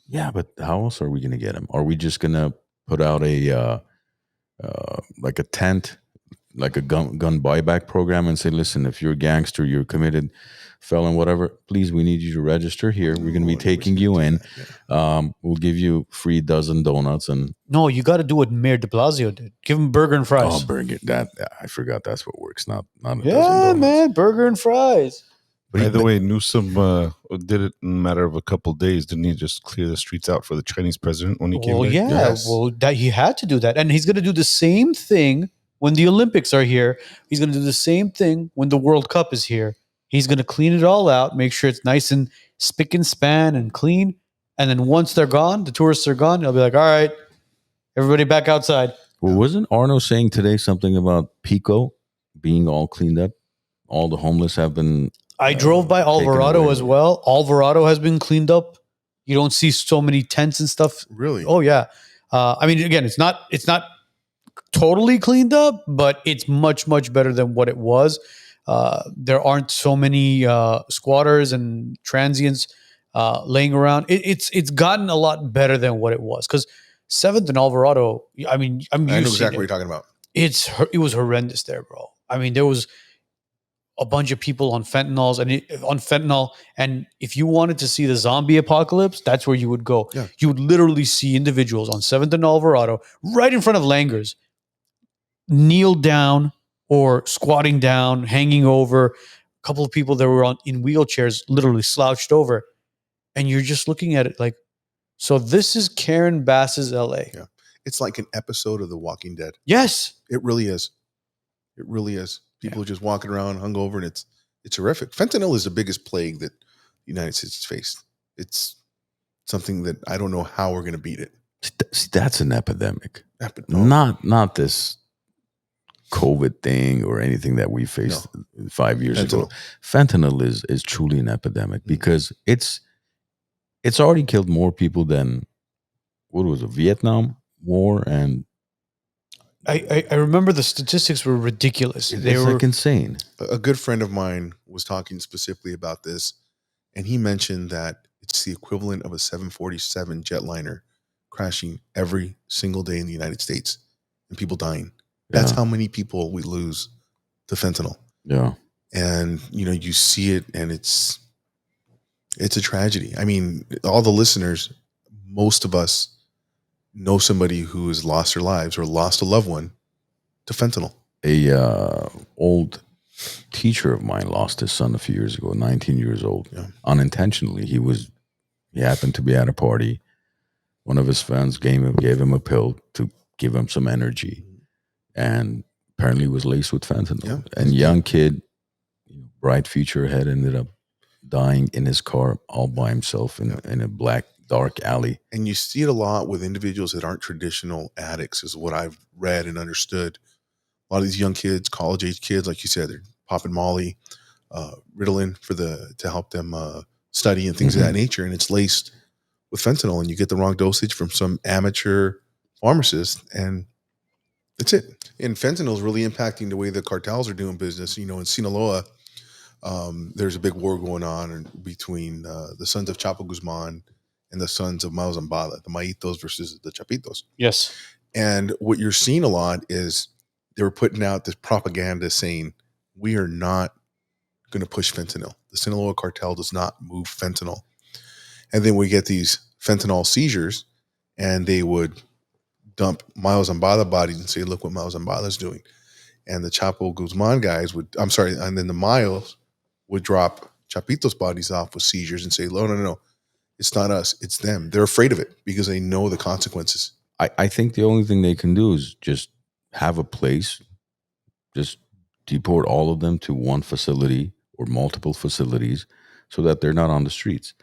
Yeah, but how else are we going to get them? Are we just going to put out a like a tent, like a gun buyback program, and say, listen, if you're a gangster, you're a committed felon, whatever, please, we need you to register here. We're going to be taking you in. We'll give you free dozen donuts. And no, you got to do what Mayor de Blasio did. Give him burger and fries. oh, burger, that I forgot that's what works. Not a dozen yeah, donuts. man, burger and fries. By the way, Newsom did it in a matter of a couple of days. Didn't he just clear the streets out for the Chinese president when he came back? Yeah, Yes. well, that he had to do that, and he's going to do the same thing when the Olympics are here. He's going to do the same thing when the World Cup is here. He's going to clean it all out, make sure it's nice and spick and span and clean, and then once they're gone, the tourists are gone. He'll be like, "All right, everybody back outside." Well, wasn't Arno saying today something about Pico being all cleaned up? All the homeless have been. I drove by Alvarado away. as well. Alvarado has been cleaned up. You don't see so many tents and stuff. Really? Oh yeah. I mean, again, it's not totally cleaned up, but it's much better than what it was. There aren't so many squatters and transients laying around. It's gotten a lot better than what it was, because 7th and Alvarado. I mean, I know exactly what you're talking about. It was horrendous there, bro. I mean, there was a bunch of people on fentanyl, and if you wanted to see the zombie apocalypse, that's where you would go. Yeah. You would literally see individuals on 7th and Alvarado right in front of Langers kneel down or squatting down, hanging over. A couple of people that were in wheelchairs literally slouched over, and you're just looking at it like, so this is Karen Bass's LA. Yeah. It's like an episode of The Walking Dead. Yes. It really is. It really is. People are just walking around hungover, and it's horrific. Fentanyl is the biggest plague that the United States has faced. It's something that I don't know how we're going to beat it. See, that's an epidemic. No. Not this COVID thing or anything that we faced 5 years ago. Fentanyl is truly an epidemic because it's already killed more people than what was it, Vietnam War, and I remember the statistics were ridiculous. They were like insane. A good friend of mine was talking specifically about this, and he mentioned that it's the equivalent of a 747 jetliner crashing every single day in the United States and people dying. That's how many people we lose to fentanyl. Yeah. And, you see it, and it's a tragedy. I mean, all the listeners, most of us know somebody who has lost their lives or lost a loved one to fentanyl. A old teacher of mine lost his son a few years ago, 19 years old, unintentionally. He happened to be at a party. One of his friends gave him a pill to give him some energy, and apparently was laced with fentanyl. Yeah. And young kid, bright future ahead, ended up dying in his car all by himself in a black dark alley. And you see it a lot with individuals that aren't traditional addicts, is what I've read and understood. A lot of these young kids, college age kids, like you said, they're popping Molly, Ritalin to help them study and things of that nature, and it's laced with fentanyl, and you get the wrong dosage from some amateur pharmacist, and that's it. And fentanyl is really impacting the way the cartels are doing business. In Sinaloa, There's a big war going on between the sons of Chapo Guzman and the sons of Mao Zambada, the Maitos versus the Chapitos. Yes. And what you're seeing a lot is they were putting out this propaganda saying, we are not going to push fentanyl. The Sinaloa cartel does not move fentanyl. And then we get these fentanyl seizures, and they would dump Mao Zambada bodies and say, look what Mao Zambada's doing. And the Chapo Guzman guys and then the Mayos would drop Chapitos bodies off with seizures and say, no, it's not us, it's them. They're afraid of it because they know the consequences. I think the only thing they can do is just have a place, just deport all of them to one facility or multiple facilities so that they're not on the streets.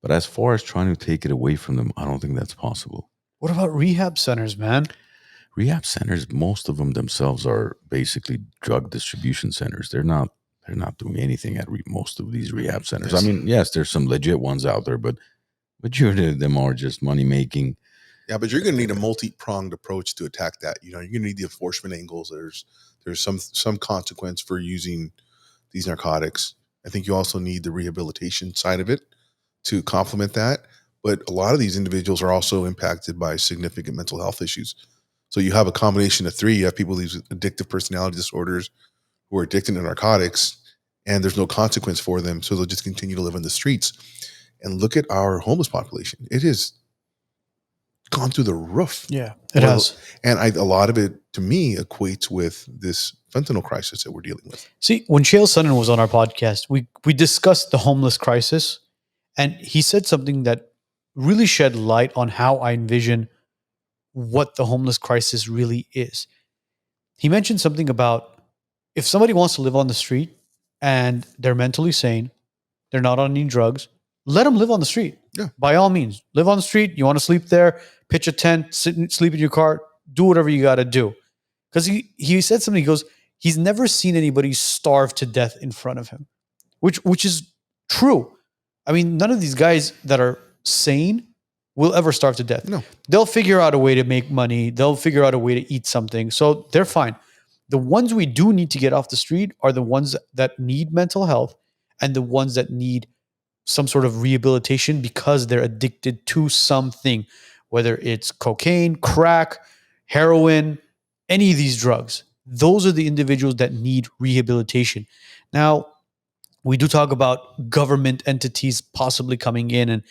But as far as trying to take it away from them, I don't think that's possible. What about rehab centers, man? Rehab centers, most of them themselves are basically drug distribution centers. They're not doing anything at most of these rehab centers. Yes. I mean, yes, there's some legit ones out there, but majority of them are just money making. Yeah, but you're going to need a multi-pronged approach to attack that. You're going to need the enforcement angles. There's some consequence for using these narcotics. I think you also need the rehabilitation side of it to complement that. But a lot of these individuals are also impacted by significant mental health issues. So you have a combination of three. You have people with addictive personality disorders who are addicted to narcotics, and there's no consequence for them. So they'll just continue to live in the streets. And look at our homeless population. It has gone through the roof. Yeah, it has. And a lot of it, to me, equates with this fentanyl crisis that we're dealing with. See, when Shale Sonnen was on our podcast, we discussed the homeless crisis, and he said something that really shed light on how I envision what the homeless crisis really is. He mentioned something about if somebody wants to live on the street and they're mentally sane, they're not on any drugs, let them live on the street. Yeah. By all means, live on the street. You want to sleep there, pitch a tent, sleep in your car, do whatever you got to do. Because he said something, he goes, he's never seen anybody starve to death in front of him, which is true. I mean, none of these guys that are sane will ever starve to death. No. They'll figure out a way to make money. They'll figure out a way to eat something. So they're fine. The ones we do need to get off the street are the ones that need mental health and the ones that need some sort of rehabilitation because they're addicted to something, whether it's cocaine, crack, heroin, any of these drugs. Those are the individuals that need rehabilitation. Now, we do talk about government entities possibly coming in and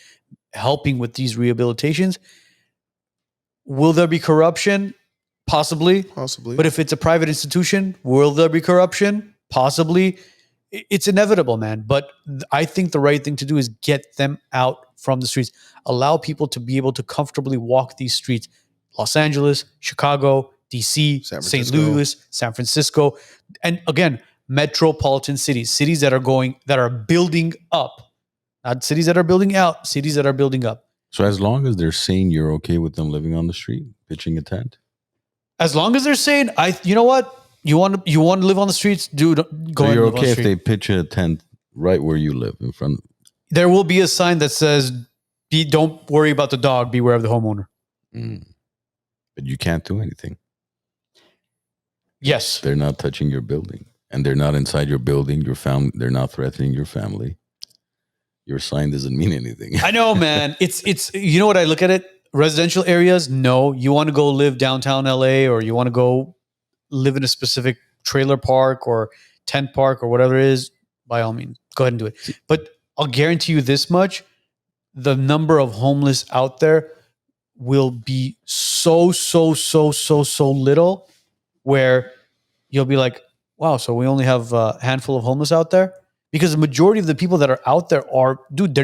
helping with these rehabilitations. Will there be corruption? Possibly. But if it's a private institution, will there be corruption? Possibly. It's inevitable, man. But I think the right thing to do is get them out from the streets. Allow people to be able to comfortably walk these streets. Los Angeles, Chicago, DC, St. Louis, San Francisco. And again, metropolitan cities that are building up. Not cities that are building out, cities that are building up. So as long as they're saying you're okay with them living on the street, pitching a tent? As long as they're saying, you know what? You want to live on the streets, dude, go ahead and live on the street. You're okay if they pitch a tent right where you live in front. There will be a sign that says, don't worry about the dog, beware of the homeowner. But you can't do anything. Yes. They're not touching your building. And they're not inside your building. They're not threatening your family. Your sign doesn't mean anything. I know, man. It's you know what I look at it? Residential areas, no. You want to go live downtown LA or you want to go live in a specific trailer park or tent park or whatever it is, by all means, go ahead and do it. But I'll guarantee you this much, the number of homeless out there will be so little where you'll be like, wow, so we only have a handful of homeless out there? Because the majority of the people that are out there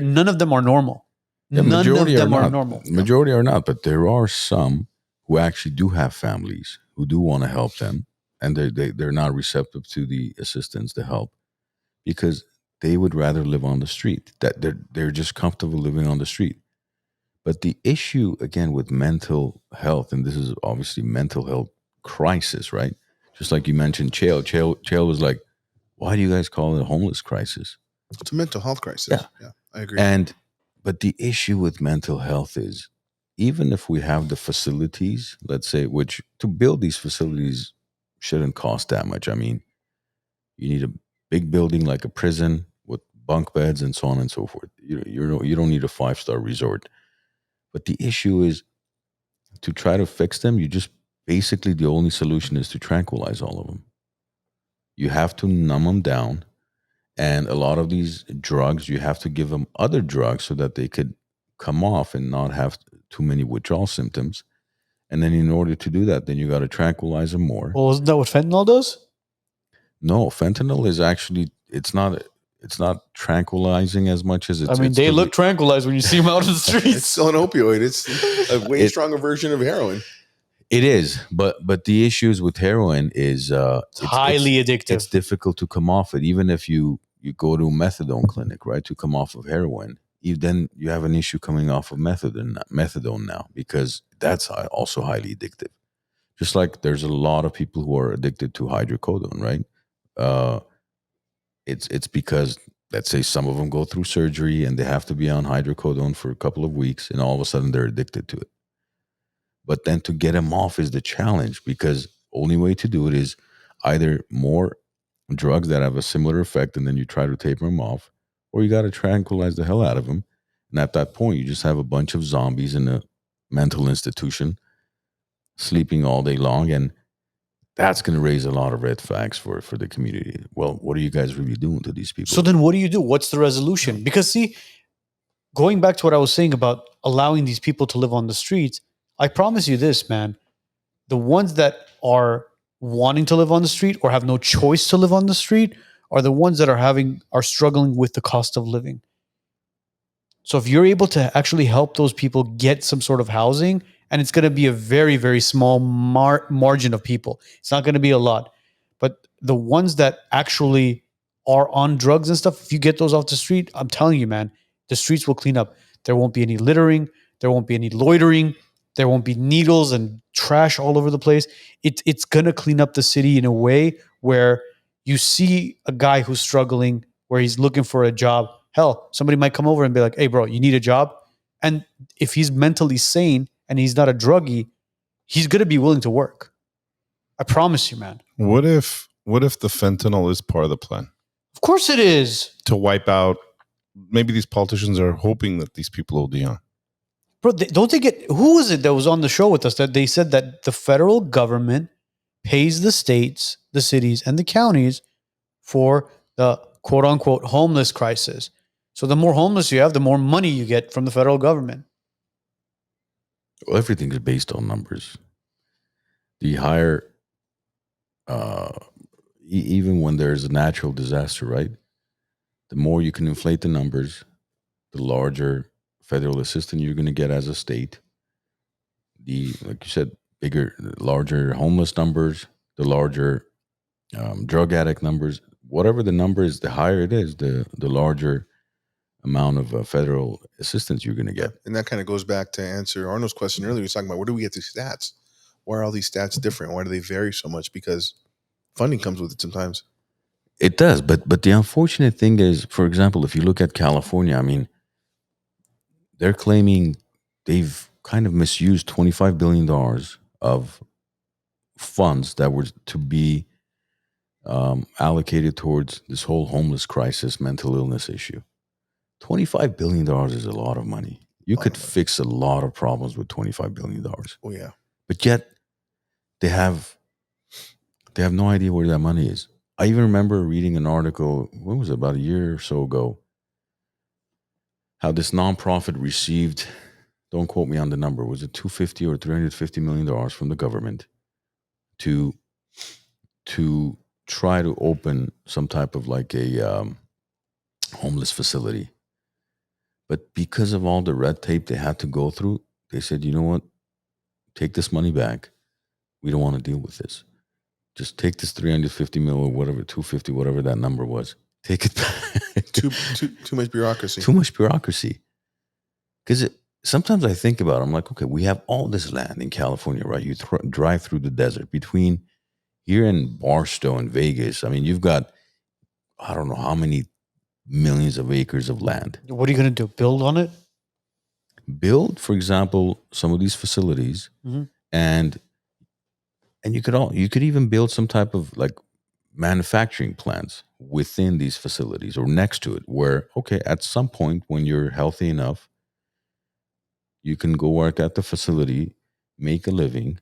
none of them are normal. Yeah, none of them are normal. Majority are not, but there are some who actually do have families who do want to help them, and they're not receptive to the assistance, the help, because they would rather live on the street. That they're just comfortable living on the street. But the issue again with mental health, and this is obviously mental health crisis, right? Just like you mentioned, Chael was like, why do you guys call it a homeless crisis? It's a mental health crisis. Yeah, I agree. But the issue with mental health is, even if we have the facilities, let's say, which to build these facilities shouldn't cost that much. I mean, you need a big building like a prison with bunk beds and so on and so forth. You don't need a 5-star resort. But the issue is to try to fix them. You just basically the only solution is to tranquilize all of them. You have to numb them down. And a lot of these drugs, you have to give them other drugs so that they could come off and not have too many withdrawal symptoms. And then in order to do that, then you got to tranquilize them more. Well, isn't that what fentanyl does? No, fentanyl is actually, it's not tranquilizing as much as it's. I mean, it's they the- look tranquilized when you see them out in the It's streets. still an opioid. It's a way stronger version of heroin. It is, but the issues with heroin is It's highly addictive. It's difficult to come off it, even if you go to a methadone clinic, right, to come off of heroin. Then you have an issue coming off of methadone now, because that's also highly addictive. Just like there's a lot of people who are addicted to hydrocodone, right? It's because, let's say, some of them go through surgery and they have to be on hydrocodone for a couple of weeks, and all of a sudden they're addicted to it. But then to get them off is the challenge, because only way to do it is either more drugs that have a similar effect and then you try to taper them off, or you got to tranquilize the hell out of them. And at that point, you just have a bunch of zombies in a mental institution sleeping all day long. And that's going to raise a lot of red flags for the community. Well, what are you guys really doing to these people? So then what do you do? What's the resolution? Because see, going back to what I was saying about allowing these people to live on the streets, I promise you this, man. The ones that are wanting to live on the street or have no choice to live on the street are the ones that are struggling with the cost of living. So if you're able to actually help those people get some sort of housing, and it's going to be a very, very small margin of people. It's not going to be a lot. But the ones that actually are on drugs and stuff, if you get those off the street, I'm telling you, man, the streets will clean up. There won't be any littering. There won't be any loitering. There won't be needles and trash all over the place. It's going to clean up the city in a way where you see a guy who's struggling, where he's looking for a job. Hell, somebody might come over and be like, hey, bro, you need a job? And if he's mentally sane and he's not a druggie, he's going to be willing to work. I promise you, man. What if the fentanyl is part of the plan Of course it is. to wipe out? Maybe these politicians are hoping that these people will be on. Bro, don't they get, who was it that was on the show with us that they said that the federal government pays the states, the cities, and the counties for the quote unquote homeless crisis. So the more homeless you have, the more money you get from the federal government. Well, everything is based on numbers. The higher, even when there's a natural disaster, right? The more you can inflate the numbers, the larger federal assistance you're going to get as a state. Like you said, larger homeless numbers, the larger drug addict numbers. Whatever the number is, the higher it is, the larger amount of federal assistance you're going to get. And that kind of goes back to answer Arnold's question earlier. He was talking about, where do we get these stats? Why are all these stats different? Why do they vary so much? Because funding comes with it sometimes. It does, but the unfortunate thing is, for example, if you look at California, I mean, they're claiming they've kind of misused $25 billion of funds that were to be allocated towards this whole homeless crisis, mental illness issue. $25 billion is a lot of money. You could fix a lot of problems with $25 billion. Oh, yeah. But yet they have no idea where that money is. I even remember reading an article, what was it, about a year or so ago, how this nonprofit received, don't quote me on the number, was it $250 or $350 million from the government to try to open some type of like a homeless facility. But because of all the red tape they had to go through, they said, you know what, take this money back. We don't want to deal with this. Just take this 350 mil or whatever, 250, whatever that number was. Take it back. Too much bureaucracy. Too much bureaucracy. Because sometimes I think about it, I'm like, okay, we have all this land in California, right? You drive through the desert between here and Barstow and Vegas. I mean, you've got, I don't know how many millions of acres of land. What are you going to do? Build on it? Build, for example, some of these facilities, and you could even build some type of like manufacturing plants, within these facilities or next to it, where, okay, at some point when you're healthy enough, you can go work at the facility, make a living,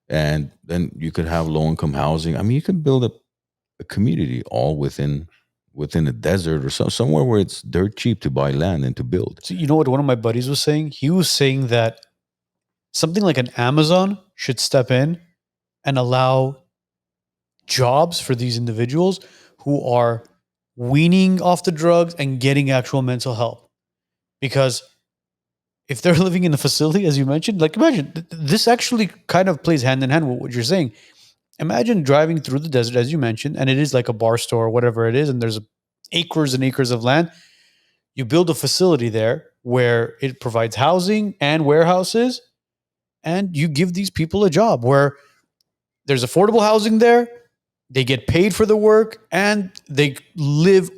and then you could have low-income housing. I mean, you can build a community all within a desert or somewhere where it's dirt cheap to buy land and to build. So you know what one of my buddies was saying? He was saying that something like an Amazon should step in and allow jobs for these individuals who are weaning off the drugs and getting actual mental help. Because if they're living in a facility, as you mentioned, like imagine this actually kind of plays hand in hand with what you're saying. Imagine driving through the desert, as you mentioned, and it is like a bar store or whatever it is, and there's acres and acres of land. You build a facility there where it provides housing and warehouses, and you give these people a job where there's affordable housing there, they get paid for the work, and they live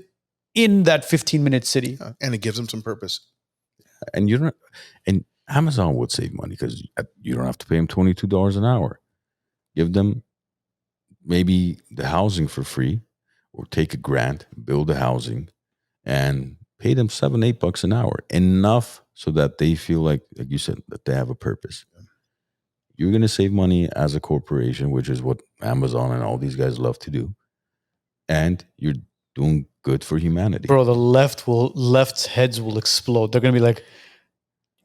in that 15-minute city. And it gives them some purpose. And and Amazon would save money because you don't have to pay them $22 an hour. Give them maybe the housing for free, or take a grant, build the housing, and pay them $7-8 an hour. Enough so that they feel like you said, that they have a purpose. You're going to save money as a corporation, which is what Amazon and all these guys love to do. And you're doing good for humanity. Bro, the left's heads will explode. They're going to be like,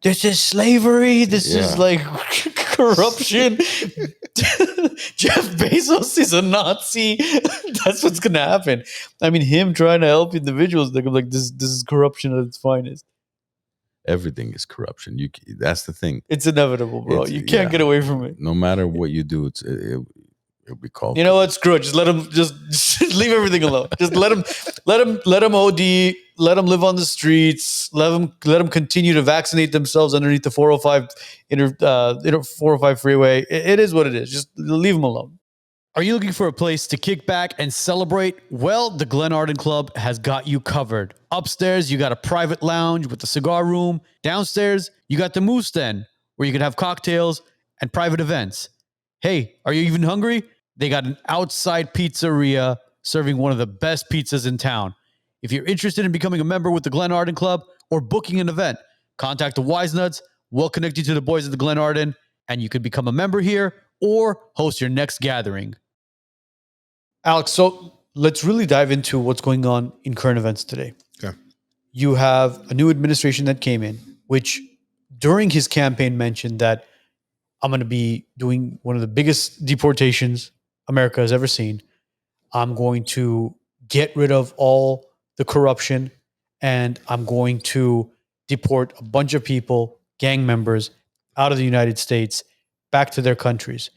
this is slavery. This is like corruption. Jeff Bezos is a Nazi. That's what's going to happen. I mean, him trying to help individuals, they're going to be like, this is corruption at its finest. Everything is corruption. That's the thing. It's inevitable, bro. You can't get away from it. No matter what you do, it'll be called. You know what? Screw it. Just let him. Just leave everything alone. Just let him OD. Let them live on the streets. Let them continue to vaccinate themselves underneath the 405 405 freeway. It is what it is. Just leave them alone. Are you looking for a place to kick back and celebrate? Well, the Glen Arden Club has got you covered. Upstairs, you got a private lounge with a cigar room. Downstairs, you got the Moose Den, where you can have cocktails and private events. Hey, are you even hungry? They got an outside pizzeria serving one of the best pizzas in town. If you're interested in becoming a member with the Glen Arden Club or booking an event, contact the Wisenuts. We'll connect you to the boys at the Glen Arden, and you could become a member here or host your next gathering. Alex, so let's really dive into what's going on in current events today. Okay. You have a new administration that came in, which during his campaign mentioned that I'm going to be doing one of the biggest deportations America has ever seen. I'm going to get rid of all the corruption, and I'm going to deport a bunch of people, gang members, out of the United States back to their countries.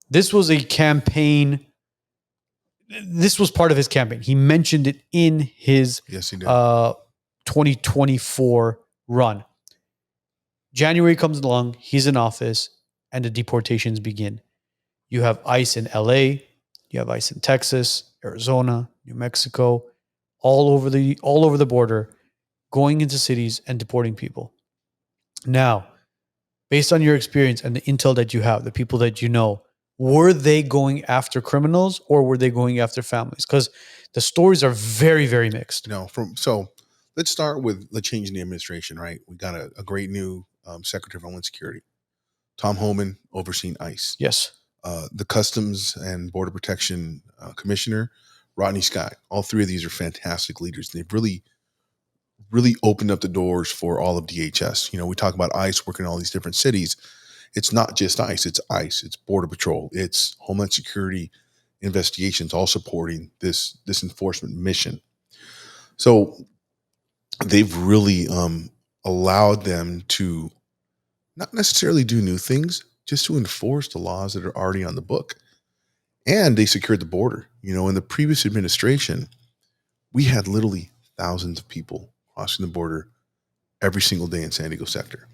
This was a campaign. This was part of his campaign. He mentioned it in his 2024 run. January comes along, he's in office, and the deportations begin. You have ICE in LA, you have ICE in Texas, Arizona, New Mexico, all over the border, going into cities and deporting people. Now, based on your experience and the intel that you have, the people that you know, were they going after criminals or were they going after families? Because the stories are very, very mixed. So let's start with the change in the administration, right? We got a great new Secretary of Homeland Security, Tom Homan, overseeing ICE. Yes. The Customs and Border Protection Commissioner, Rodney Scott. All three of these are fantastic leaders. They've really, really opened up the doors for all of DHS. We talk about ICE working in all these different cities. It's not just ICE, it's Border Patrol, it's Homeland Security investigations, all supporting this enforcement mission. So they've really allowed them to not necessarily do new things, just to enforce the laws that are already on the book. And they secured the border. In the previous administration, we had literally thousands of people crossing the border every single day in San Diego sector.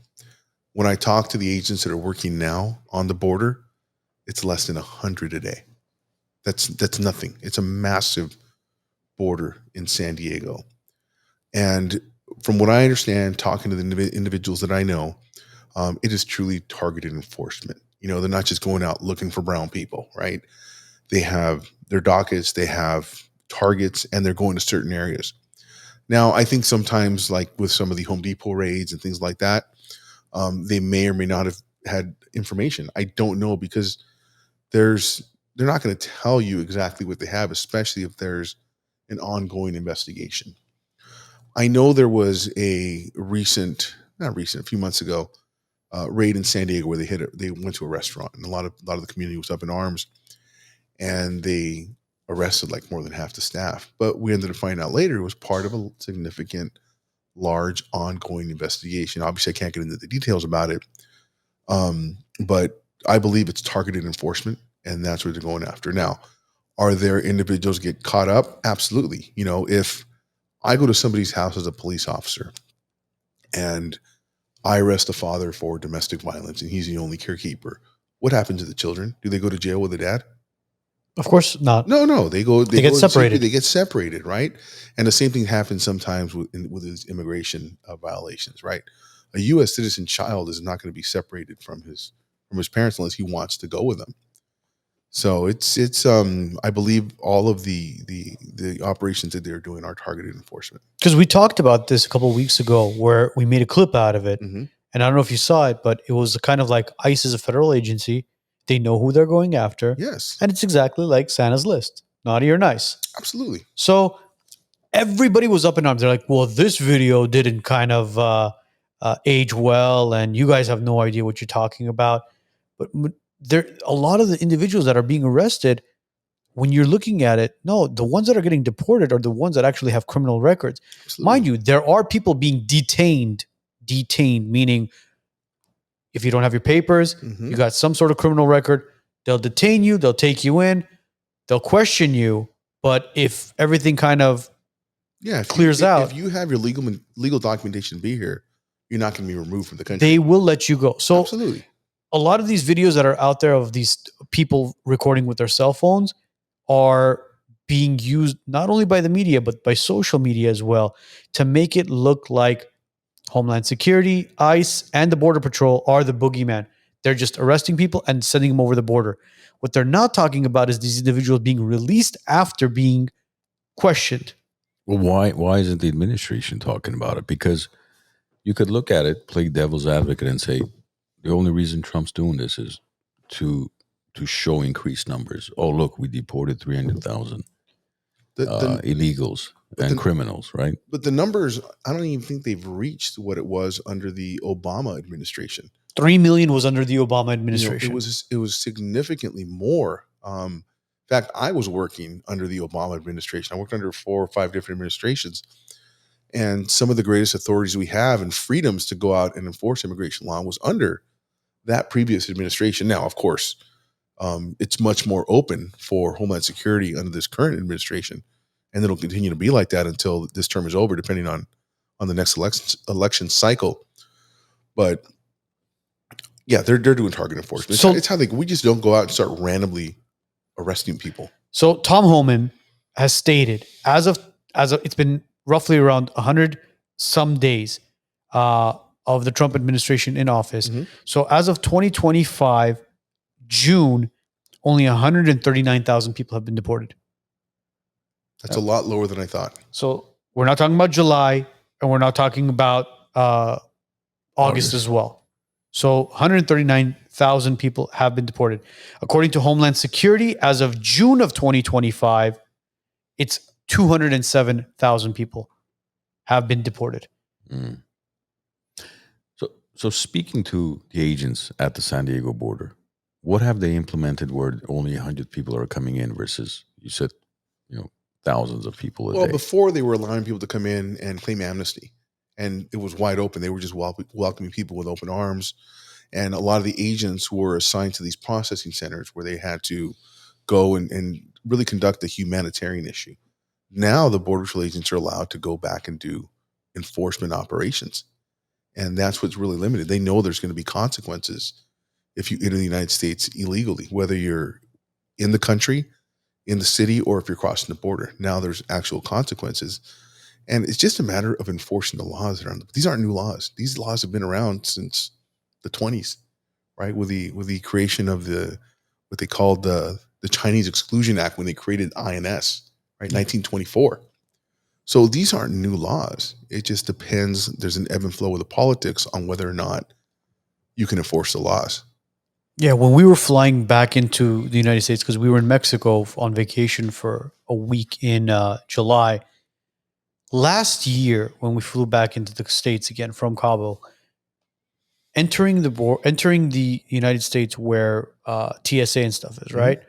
When I talk to the agents that are working now on the border, it's less than 100 a day. That's nothing. It's a massive border in San Diego. And from what I understand, talking to the individuals that I know, it is truly targeted enforcement. They're not just going out looking for brown people, right? They have their dockets, they have targets and they're going to certain areas. Now, I think sometimes, like with some of the Home Depot raids and things like that, they may or may not have had information. I don't know, because they're not going to tell you exactly what they have, especially if there's an ongoing investigation. I know there was a a few months ago, raid in San Diego where they went to a restaurant, and a lot of the community was up in arms, and they arrested like more than half the staff. But we ended up finding out later it was part of a significant, large, ongoing investigation. Obviously, I can't get into the details about it, but I believe it's targeted enforcement, and that's what they're going after. Now, are there individuals get caught up? Absolutely. If I go to somebody's house as a police officer and I arrest a father for domestic violence and he's the only carekeeper, what happens to the children? Do they go to jail with the dad? Of course not. No. They get separated. They get separated, right? And the same thing happens sometimes with these immigration violations, right? A U.S. citizen child is not going to be separated from his parents unless he wants to go with them. So it's I believe all of the operations that they're doing are targeted enforcement. Because we talked about this a couple of weeks ago where we made a clip out of it. Mm-hmm. And I don't know if you saw it, but it was kind of like ICE is a federal agency. They know who they're going after. Yes. And it's exactly like Santa's list. Naughty or nice. Absolutely. So everybody was up in arms. They're like, well, this video didn't kind of age well, and you guys have no idea what you're talking about. But there, a lot of the individuals that are being arrested, when you're looking at it, no, the ones that are getting deported are the ones that actually have criminal records. Absolutely. Mind you, there are people being detained, meaning if you don't have your papers, Mm-hmm. you got some sort of criminal record, they'll detain you, they'll take you in, they'll question you. But if everything kind of clears out, if you have your legal documentation to be here, you're not going to be removed from the country. they will let you go. So absolutely, a lot of these videos that are out there of these people recording with their cell phones are being used not only by the media, but by social media as well, to make it look like Homeland Security, ICE, and the Border Patrol are the boogeyman. They're just arresting people and sending them over the border. What they're not talking about is these individuals being released after being questioned. Well, why isn't the administration talking about it? Because you could look at it, play devil's advocate, and say the only reason Trump's doing this is to show increased numbers. Oh, look, we deported 300,000 illegals and criminals, right? But the numbers, I don't even think they've reached what it was under the Obama administration. 3 million was under the Obama administration. It was significantly more. In fact, I was working under the Obama administration. I worked under 4 or 5 different administrations. And some of the greatest authorities we have and freedoms to go out and enforce immigration law was under that previous administration. Now, of course, it's much more open for Homeland Security under this current administration. And it'll continue to be like that until this term is over, depending on the next election cycle. But yeah, they're doing target enforcement. So, it's how we just don't go out and start randomly arresting people. So Tom Homan has stated, as of it's been roughly around 100 some days of the Trump administration in office. Mm-hmm. So as of 2025 June, only 139,000 people have been deported. That's a lot lower than I thought. So we're not talking about July, and we're not talking about August as well. So 139,000 people have been deported. According to Homeland Security, as of June of 2025, it's 207,000 people have been deported. Mm. So speaking to the agents at the San Diego border, what have they implemented where only 100 people are coming in versus, you said, thousands of people a day? Well, before they were allowing people to come in and claim amnesty, and it was wide open. They were just welcoming people with open arms. And a lot of the agents were assigned to these processing centers where they had to go and really conduct a humanitarian issue. Now the Border Patrol agents are allowed to go back and do enforcement operations. And that's what's really limited. They know there's going to be consequences if you enter the United States illegally, whether you're in the country, in the city, or if you're crossing the border. Now there's actual consequences. And it's just a matter of enforcing the laws around them. These aren't new laws. These laws have been around since the 20s, right? With the creation of what they called the Chinese Exclusion Act, when they created INS, right? 1924. So these aren't new laws. It just depends. There's an ebb and flow of the politics on whether or not you can enforce the laws. Yeah, when we were flying back into the United States, because we were in Mexico on vacation for a week in July, last year when we flew back into the States again from Cabo, entering the United States where TSA and stuff is, right?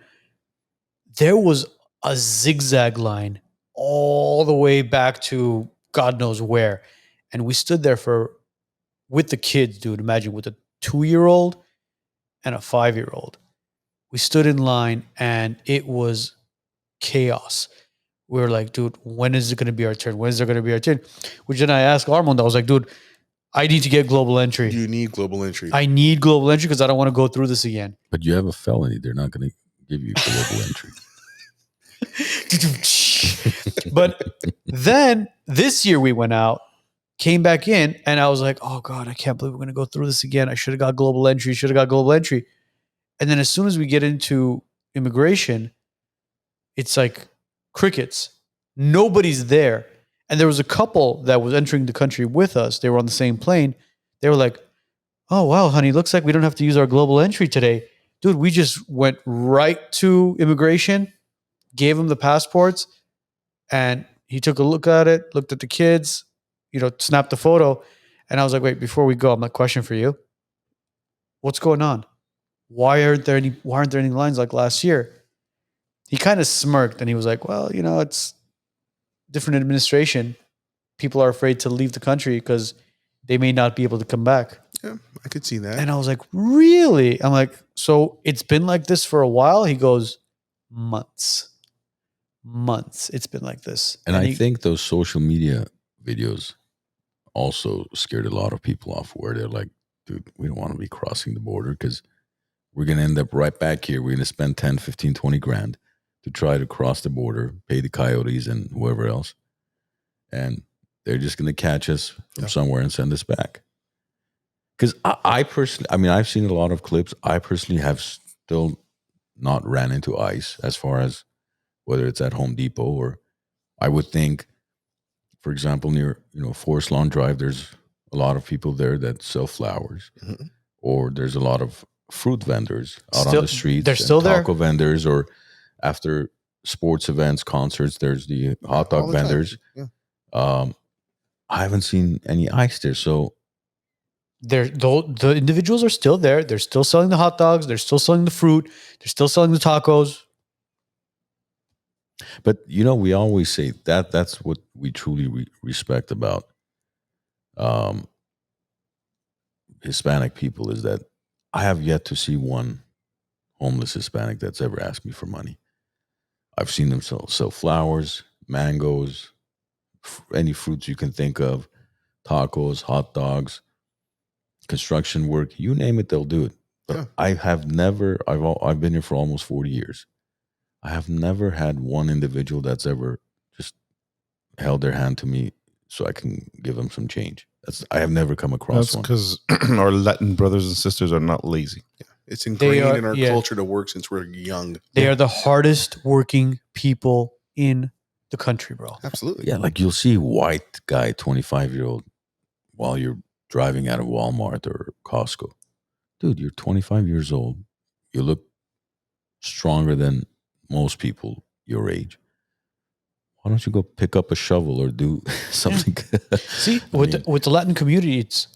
There was a zigzag line all the way back to God knows where. And we stood there with the kids, dude. Imagine with a 2-year-old and a 5-year-old. We stood in line and it was chaos. We were like, dude, when is it going to be our turn? When is there going to be our turn? Which then I asked Arman, I was like, dude, I need to get global entry. You need global entry. I need global entry because I don't want to go through this again. But you have a felony. They're not going to give you global entry. But then this year we went out, came back in, and I was like, oh God, I can't believe we're going to go through this again. I should have got global entry. And then as soon as we get into immigration, it's like crickets. Nobody's there. And there was a couple that was entering the country with us. They were on the same plane. They were like, oh, wow, honey, looks like we don't have to use our global entry today. Dude, we just went right to immigration, gave him the passports, and he took a look at it, looked at the kids, snapped the photo. And I was like, wait, before we go, I have a question for you. What's going on? Why aren't there any lines like last year? He kind of smirked and he was like, well, it's different administration. People are afraid to leave the country because they may not be able to come back. Yeah, I could see that. And I was like, really? I'm like, so it's been like this for a while? He goes, months. It's been like this. And I think those social media videos also scared a lot of people off where they're like, dude, we don't want to be crossing the border because we're going to end up right back here. We're going to spend 10, 15, 20 grand to try to cross the border, pay the coyotes and whoever else. And they're just going to catch us from somewhere and send us back. Because I personally, I've seen a lot of clips. I personally have still not ran into ICE as far as whether it's at Home Depot or I would think, for example, near, Forest Lawn Drive, there's a lot of people there that sell flowers. Mm-hmm. Or there's a lot of fruit vendors out on the streets. They're still there. Taco vendors, or after sports events, concerts, there's the hot dog vendors. Yeah. I haven't seen any ICE there. So the individuals are still there. They're still selling the hot dogs. They're still selling the fruit. They're still selling the tacos. But, we always say that's what we truly respect about Hispanic people is that I have yet to see one homeless Hispanic that's ever asked me for money. I've seen them sell flowers, mangoes, any fruits you can think of, tacos, hot dogs, construction work, you name it, they'll do it. But I have never, I've been here for almost 40 years. I have never had one individual that's ever just held their hand to me so I can give them some change. I have never come across one. That's because our Latin brothers and sisters are not lazy. Yeah. It's ingrained in our culture to work since we're young. They are the hardest working people in the country, bro. Absolutely. Yeah, like you'll see white guy, 25-year-old, while you're driving out of Walmart or Costco. Dude, you're 25 years old. You look stronger than most people your age. Why don't you go pick up a shovel or do something? Yeah. See, with the Latin community, it's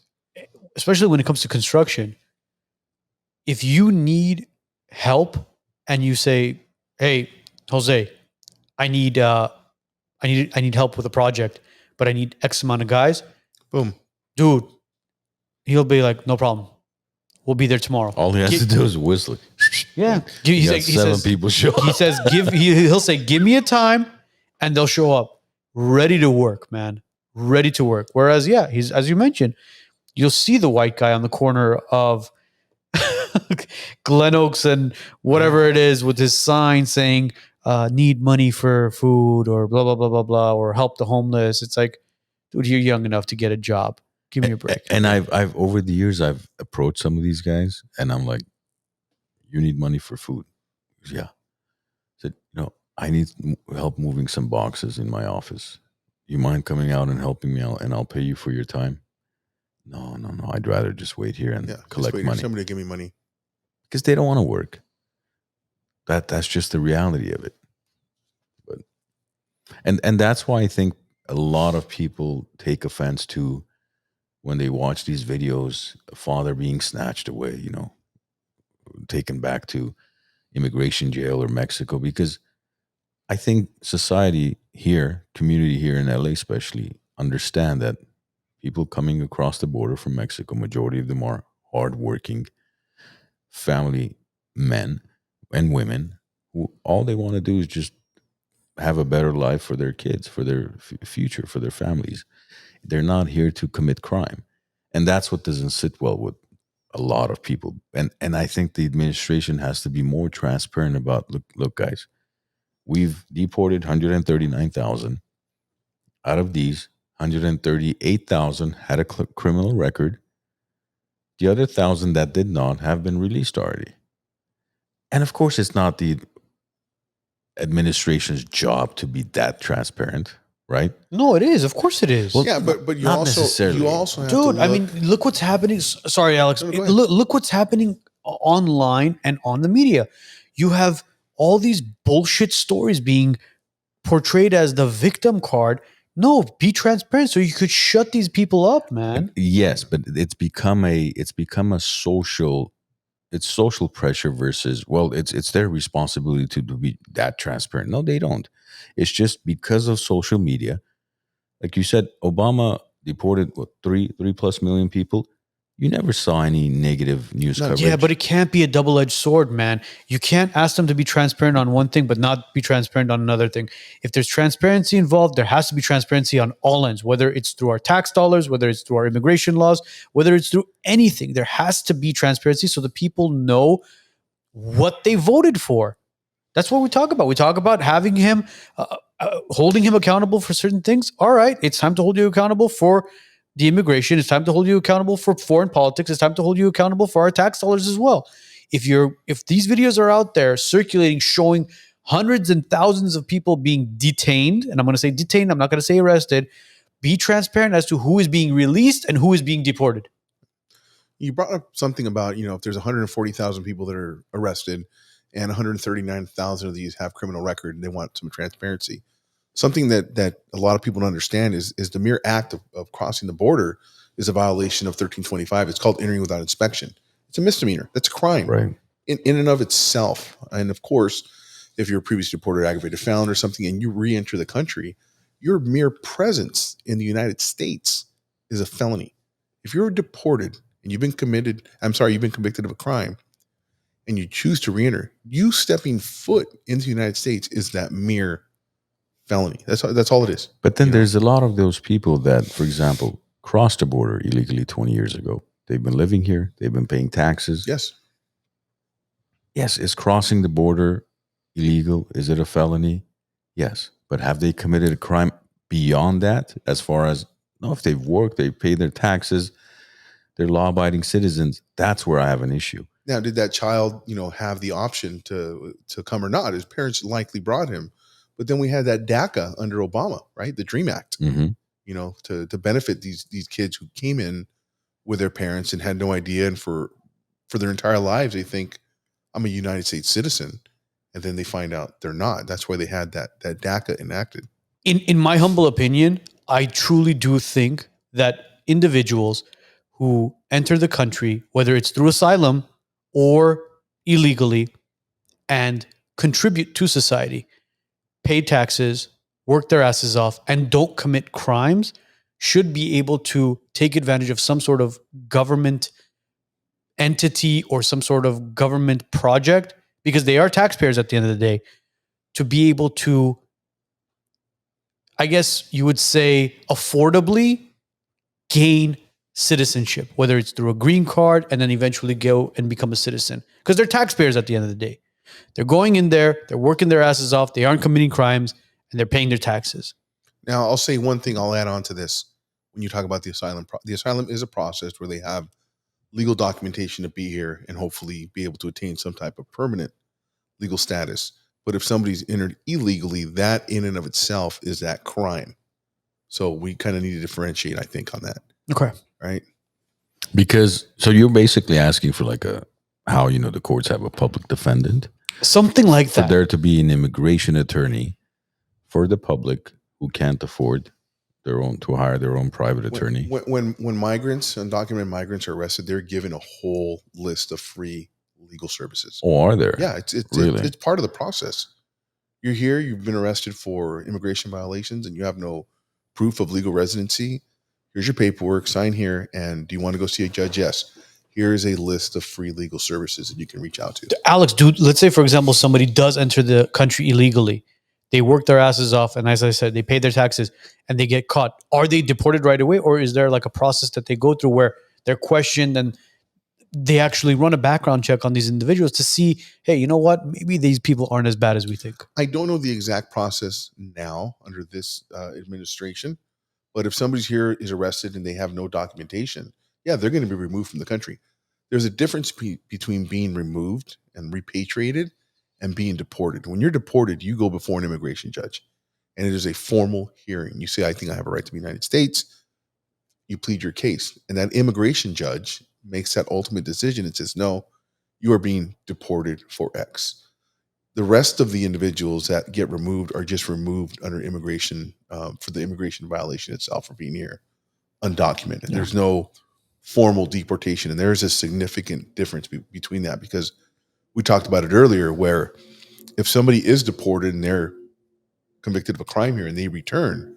especially when it comes to construction. If you need help and you say, "Hey, Jose, I need help with a project, but I need X amount of guys," boom, dude, he'll be like, "No problem. We'll be there tomorrow." All he has to do is whistle. Yeah, he says, people show up. He says, he'll say, "Give me a time," and they'll show up, ready to work, man, ready to work. Whereas, he's, as you mentioned, you'll see the white guy on the corner of Glen Oaks and whatever it is with his sign saying, "Need money for food," or blah blah blah blah blah, or help the homeless. It's like, dude, you're young enough to get a job. Give me a break. And I've over the years I've approached some of these guys, and I'm like, "You need money for food?" Yeah. I said, I need help moving some boxes in my office. You mind coming out and helping me out, and I'll pay you for your time? No, no, no. I'd rather just wait here and Yeah, just collect wait for money somebody to give me money. because they don't want to work. That's just the reality of it. But and that's why I think a lot of people take offense to when they watch these videos, a father being snatched away, taken back to immigration jail or Mexico, because I think society here, community here in LA especially, understand that people coming across the border from Mexico, majority of them are hardworking family men and women who all they want to do is just have a better life for their kids, for their future, for their families. They're not here to commit crime. And that's what doesn't sit well with a lot of people. And I think the administration has to be more transparent about look guys, we've deported 139,000. Out of these, 138,000 had a criminal record. The other 1,000 that did not have been released already. And of course, it's not the administration's job to be that transparent, right? No, it is. Of course it is. Well, Yeah, but you not also necessarily. have Dude, to I mean, look what's happening. Sorry, Alex. No, go ahead. Look what's happening online and on the media. You have all these bullshit stories being portrayed as the victim card. No, be transparent so you could shut these people up, man. Yes, but it's become a social pressure versus, well, it's their responsibility to be that transparent. No, they don't. It's just because of social media. Like you said, Obama deported what, three plus million people. You never saw any negative news No, coverage. Yeah, but it can't be a double-edged sword, man. You can't ask them to be transparent on one thing, but not be transparent on another thing. If there's transparency involved, there has to be transparency on all ends, whether it's through our tax dollars, whether it's through our immigration laws, whether it's through anything. There has to be transparency so the people know what they voted for. That's what we talk about. We talk about having him, holding him accountable for certain things. All right, it's time to hold you accountable for the immigration. It's time to hold you accountable for foreign politics. It's time to hold you accountable for our tax dollars as well. If these videos are out there circulating, showing hundreds and thousands of people being detained, and I'm going to say detained, I'm not going to say arrested, be transparent as to who is being released and who is being deported. You brought up something about, if there's 140,000 people that are arrested and 139,000 of these have criminal record and they want some transparency. Something that a lot of people don't understand is the mere act of crossing the border is a violation of 1325. It's called entering without inspection. It's a misdemeanor. That's a crime right. in and of itself. And of course, if you're a previously deported aggravated felon or something and you re-enter the country, your mere presence in the United States is a felony. If you're deported and you've been convicted of a crime and you choose to re-enter, you stepping foot into the United States is that mere felony. That's all it is. But then there's a lot of those people that, for example, crossed the border illegally 20 years ago. They've been living here. They've been paying taxes. Yes. Yes. Is crossing the border illegal? Is it a felony? Yes. But have they committed a crime beyond that? As far as, no, if they've worked, they pay their taxes, they're law-abiding citizens. That's where I have an issue. Now, did that child, have the option to come or not? His parents likely brought him. But then we had that DACA under Obama, right? The DREAM Act, to benefit these kids who came in with their parents and had no idea. And for their entire lives, they think, I'm a United States citizen. And then they find out they're not. That's why they had that DACA enacted. In my humble opinion, I truly do think that individuals who enter the country, whether it's through asylum or illegally, and contribute to society, pay taxes, work their asses off, and don't commit crimes, should be able to take advantage of some sort of government entity or some sort of government project, because they are taxpayers at the end of the day, to be able to, I guess you would say, affordably gain citizenship, whether it's through a green card and then eventually go and become a citizen. Because they're taxpayers at the end of the day. They're going in there, they're working their asses off, they aren't committing crimes, and they're paying their taxes. Now, I'll say one thing I'll add on to this. When you talk about the asylum, the asylum is a process where they have legal documentation to be here and hopefully be able to attain some type of permanent legal status. But if somebody's entered illegally, that in and of itself is that crime. So we kind of need to differentiate, I think, on that. Okay. Right. Because so you're basically asking for like a how the courts have a public defendant, Something like for that. there to be an immigration attorney for the public who can't afford to hire their own private attorney. When migrants, undocumented migrants, are arrested, they're given a whole list of free legal services. Or are there? Yeah, it's Really? it's part of the process. You're here, you've been arrested for immigration violations, and you have no proof of legal residency. Here's your paperwork, sign here, and do you want to go see a judge? Yes. Here's a list of free legal services that you can reach out to. Alex, dude, let's say, for example, somebody does enter the country illegally. They work their asses off, and as I said, they pay their taxes, and they get caught. Are they deported right away, or is there like a process that they go through where they're questioned and they actually run a background check on these individuals to see, hey, you know what? Maybe these people aren't as bad as we think. I don't know the exact process now under this administration, but if somebody's here is arrested and they have no documentation, yeah, they're going to be removed from the country. There's a difference between being removed and repatriated and being deported. When you're deported, you go before an immigration judge, and it is a formal hearing. You say, I think I have a right to be in the United States. You plead your case, and that immigration judge makes that ultimate decision and says, no, you are being deported for X. The rest of the individuals that get removed are just removed under immigration for the immigration violation itself for being here undocumented. Yeah. There's no formal deportation, and there's a significant difference between that, because we talked about it earlier, where if somebody is deported and they're convicted of a crime here and they return,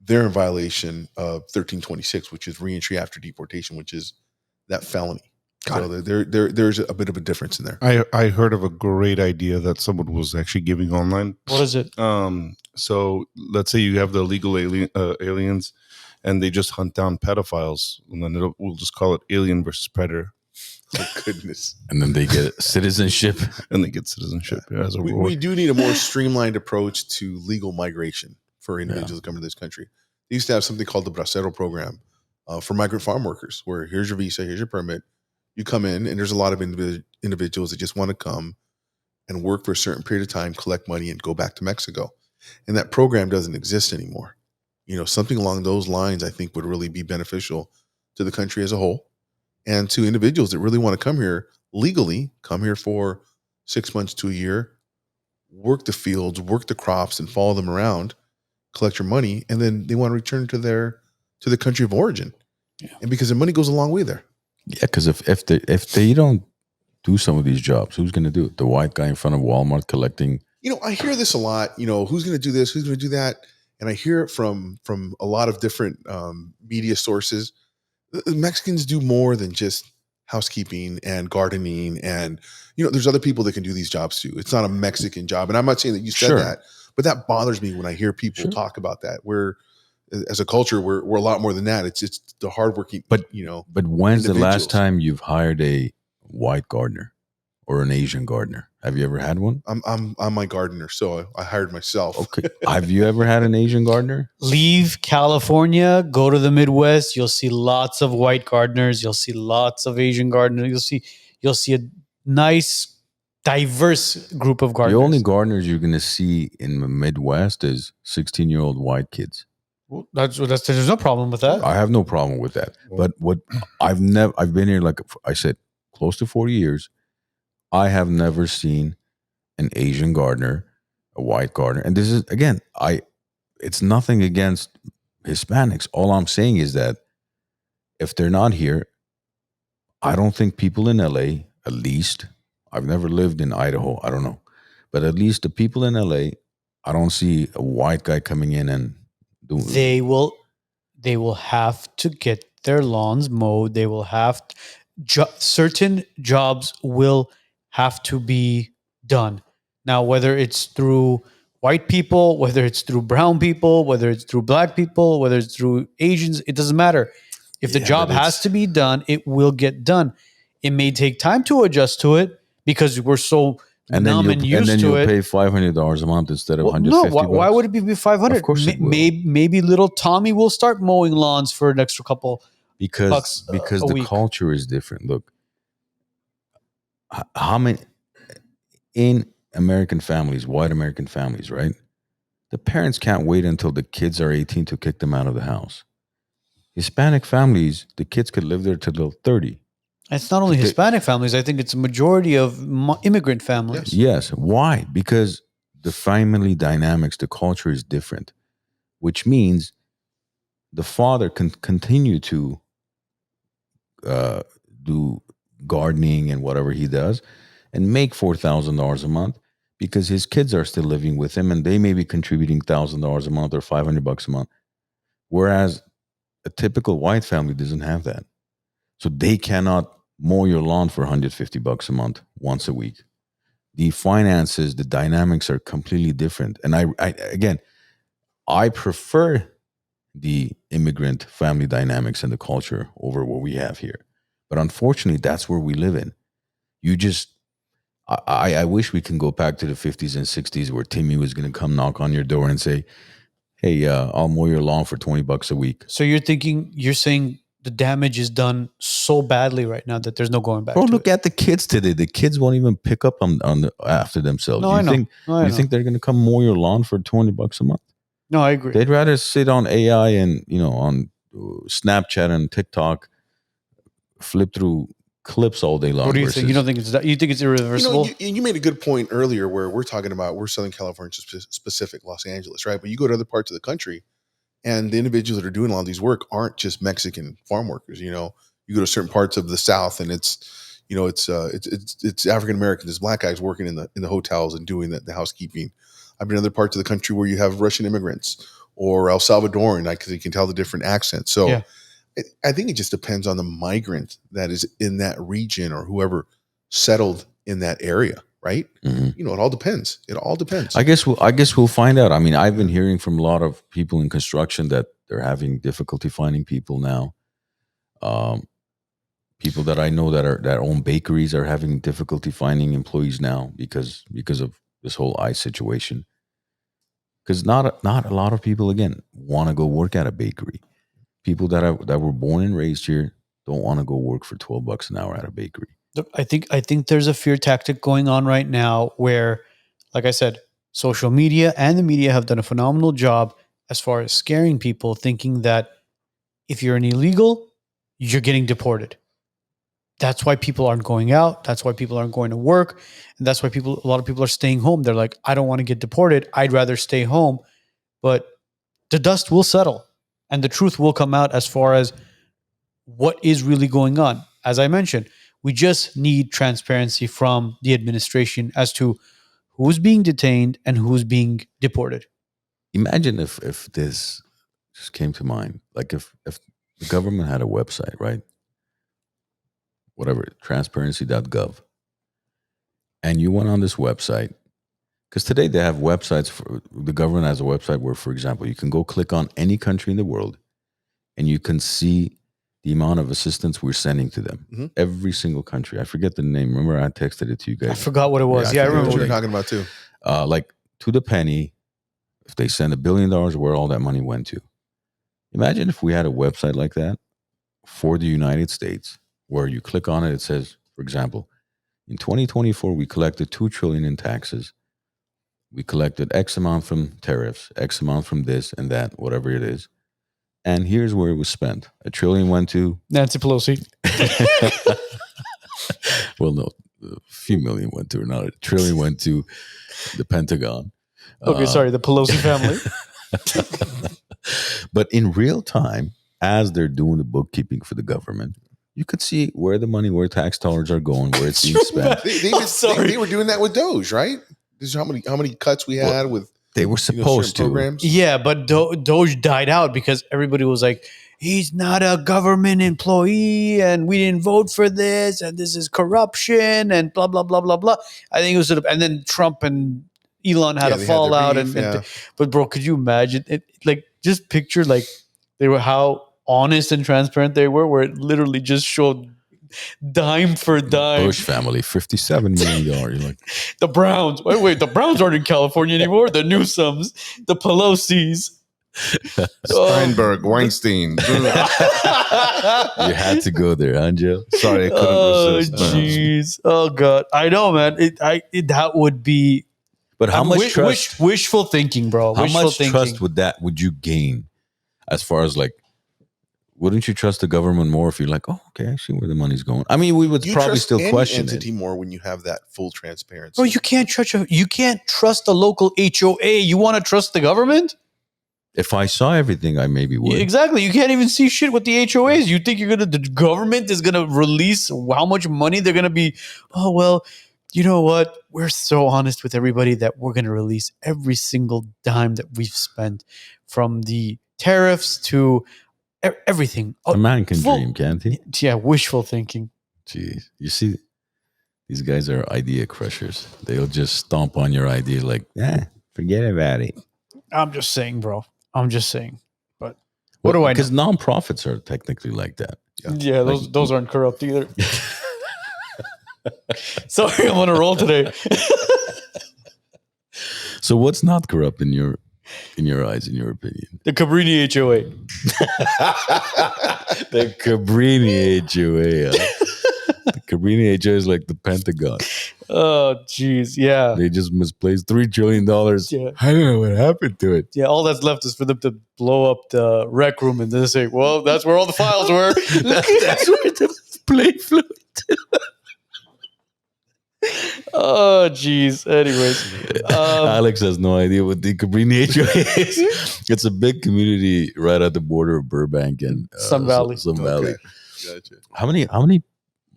they're in violation of 1326, which is reentry after deportation, which is that felony. So there's a bit of a difference in there. I heard of a great idea that someone was actually giving online. What is it? So let's say you have the illegal aliens, and they just hunt down pedophiles, and then we'll just call it Alien versus Predator. Oh, goodness. And then they get citizenship. And they get citizenship. Yeah, as a we do need a more streamlined approach to legal migration for individuals that come to this country. They used to have something called the Bracero program for migrant farm workers, where here's your visa, here's your permit. You come in, and there's a lot of individuals that just want to come and work for a certain period of time, collect money, and go back to Mexico. And that program doesn't exist anymore. Something along those lines, I think, would really be beneficial to the country as a whole, and to individuals that really want to come here legally, come here for 6 months to a year, work the fields, work the crops, and follow them around, collect your money, and then they want to return to the country of origin. Yeah. And because the money goes a long way there. Yeah, because if they don't do some of these jobs, who's going to do it? The white guy in front of Walmart collecting. I hear this a lot. Who's going to do this? Who's going to do that? And I hear it from a lot of different media sources. The Mexicans do more than just housekeeping and gardening, and there's other people that can do these jobs too. It's not a Mexican job, and I'm not saying that you said that, but that bothers me when I hear people talk about that. We're, as a culture, we're a lot more than that. It's the hardworking. But when's the last time you've hired a white gardener or an Asian gardener? Have you ever had one? I'm my gardener, so I hired myself. Okay. Have you ever had an Asian gardener? Leave California, go to the Midwest. You'll see lots of white gardeners. You'll see lots of Asian gardeners. You'll see a nice, diverse group of gardeners. The only gardeners you're going to see in the Midwest is 16-year-old white kids. Well, there's no problem with that. I have no problem with that. But what I've been here, like I said, close to 40 years. I have never seen an Asian gardener, a white gardener. And this is, again, it's nothing against Hispanics. All I'm saying is that if they're not here, I don't think people in LA, at least, I've never lived in Idaho, I don't know. But at least the people in LA, I don't see a white guy coming in and doing. They will have to get their lawns mowed. They will have certain jobs will have to be done. Now, whether it's through white people, whether it's through brown people, whether it's through black people, whether it's through Asians, it doesn't matter. If the job has to be done, it will get done. It may take time to adjust to it because we're so numb and used to it. And then you'll pay $500 a month instead of $150. No, why would it be $500? Of course it will. Maybe little Tommy will start mowing lawns for an extra couple bucks because a the week. Culture is different. Look, how many in American families, white American families, right? The parents can't wait until the kids are 18 to kick them out of the house. Hispanic families, the kids could live there till they're 30. It's not only They- Hispanic families. I think it's a majority of immigrant families. Yes. Why? Because the family dynamics, the culture is different, which means the father can continue to do gardening and whatever he does and make $4,000 a month because his kids are still living with him and they may be contributing $1,000 a month or $500 a month. Whereas a typical white family doesn't have that. So they cannot mow your lawn for $150 a month once a week. The finances, the dynamics are completely different. And I prefer the immigrant family dynamics and the culture over what we have here. But unfortunately, that's where we live in. I wish we can go back to the 50s and 60s where Timmy was going to come knock on your door and say, hey, I'll mow your lawn for $20 a week. So you're saying the damage is done so badly right now that there's no going back. Bro, to look it. at the kids today. The kids won't even pick up after themselves. No, I know. You think they're going to come mow your lawn for $20 a month? No, I agree. They'd rather sit on AI and, on Snapchat and TikTok, flip through clips all day long. What do you think? You don't think it's that? You think it's irreversible? You made a good point earlier where we're Southern California specific, Los Angeles, right? But you go to other parts of the country and the individuals that are doing a lot of these work aren't just Mexican farm workers. You go to certain parts of the South and it's African Americans, it's black guys working in the hotels and doing the housekeeping. I've been in other parts of the country where you have Russian immigrants or El Salvadoran, because you can tell the different accents. So Yeah. I think it just depends on the migrant that is in that region or whoever settled in that area, right? Mm-hmm. It all depends. It all depends. I guess we'll find out. I mean, I've been hearing from a lot of people in construction that they're having difficulty finding people now. People that I know that own bakeries are having difficulty finding employees now because of this whole ICE situation. Because not a lot of people again want to go work at a bakery. People that were born and raised here don't want to go work for $12 an hour at a bakery. Look, I think there's a fear tactic going on right now where, like I said, social media and the media have done a phenomenal job as far as scaring people, thinking that if you're an illegal, you're getting deported. That's why people aren't going out. That's why people aren't going to work. And that's why a lot of people are staying home. They're like, I don't want to get deported. I'd rather stay home. But the dust will settle and the truth will come out as far as what is really going on. As I mentioned, we just need transparency from the administration as to who's being detained and who's being deported. Imagine if this just came to mind, like if the government had a website, right? Whatever, transparency.gov. And you went on this website, because today they have websites, the government has a website where, for example, you can go click on any country in the world and you can see the amount of assistance we're sending to them. Mm-hmm. Every single country. I forget the name. Remember I texted it to you guys. I forgot what it was. Yeah, I remember what what you're talking about too. Like to the penny, if they send $1 billion, where all that money went to. Imagine if we had a website like that for the United States, where you click on it, it says, for example, in 2024, we collected $2 trillion in taxes. We collected X amount from tariffs, X amount from this and that, whatever it is. And here's where it was spent. $1 trillion went to Nancy Pelosi. well, no, a few million went to, not $1 trillion went to the Pentagon. Okay, sorry, the Pelosi family. But in real time, as they're doing the bookkeeping for the government, you could see where the money, where tax dollars are going, where it's being spent. They were doing that with Doge, right? This is how many cuts we had with. They were supposed to. Programs. Yeah, but Doge died out because everybody was like, he's not a government employee and we didn't vote for this and this is corruption and blah, blah, blah, blah, blah. I think it was and then Trump and Elon had a they fallout. had their beef, But bro, could you imagine it? Like, just picture like they were how honest and transparent they were, where it literally just showed dime for dime. Bush family, $57 million. You're like, The Browns. Wait, the Browns aren't in California anymore. The Newsoms, the Pelosi's. Steinberg, Weinstein. You had to go there, huh, Joe? Sorry, I couldn't resist. Jeez. Oh God. I know, man. That would be. But how much trust? Wishful thinking, bro. How Wishful much thinking. trust would you gain? As far as like, wouldn't you trust the government more if you're like, oh, okay, I see where the money's going? I mean, we would You probably trust still any question entity it. more when you have that full transparency. Bro, you can't trust a local HOA. You want to trust the government? If I saw everything, I maybe would. Yeah, exactly. You can't even see shit with the HOAs. You think the government is gonna release how much money they're gonna be? Oh well, you know what? We're so honest with everybody that we're gonna release every single dime that we've spent, from the tariffs to everything. A man can dream, can't he? Yeah, wishful thinking. Jeez, you see, these guys are idea crushers. They'll just stomp on your idea like, forget about it. I'm just saying, bro. I'm just saying. But what do I know? Because nonprofits are technically like that. Yeah, those aren't corrupt either. Sorry, I'm on a roll today. So what's not corrupt in your eyes, in your opinion? The Cabrini HOA. The Cabrini HOA. The Cabrini HOA is like the Pentagon. Oh, jeez. Yeah. They just misplaced $3 trillion. Yeah. I don't know what happened to it. Yeah, all that's left is for them to blow up the rec room and then say, well, that's where all the files were. That's where the plane flew to. Oh, jeez. Anyways. Alex has no idea what the Cabrini HOA is. It's a big community right at the border of Burbank and Sun Valley. Sun Valley. Okay. Gotcha. How many?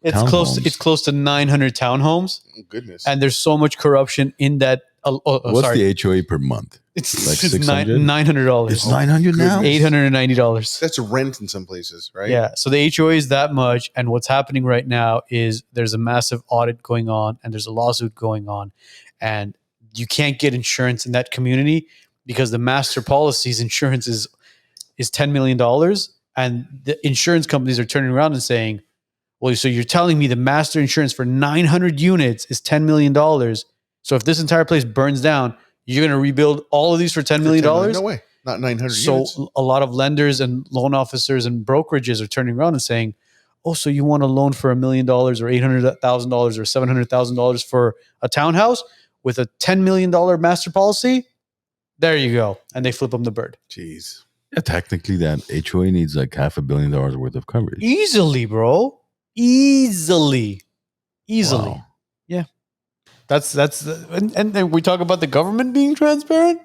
It's close to 900 townhomes. Oh, goodness. And there's so much corruption in that. What's the HOA per month? It's like just $600? $900. It's $900 now? $890. That's rent in some places, right? Yeah. So the HOA is that much. And what's happening right now is there's a massive audit going on and there's a lawsuit going on. And you can't get insurance in that community because the master policy's insurance is $10 million. And the insurance companies are turning around and saying, well, so you're telling me the master insurance for 900 units is $10 million. So if this entire place burns down, you're going to rebuild all of these for $10 million? No way. Not 900 units. So a lot of lenders and loan officers and brokerages are turning around and saying, oh, so you want a loan for $1 million or $800,000 or $700,000 for a townhouse with a $10 million master policy? There you go. And they flip them the bird. Jeez. Yeah, technically that HOA needs like $500 million worth of coverage. Easily, bro. Easily. Wow. Yeah. And then we talk about the government being transparent.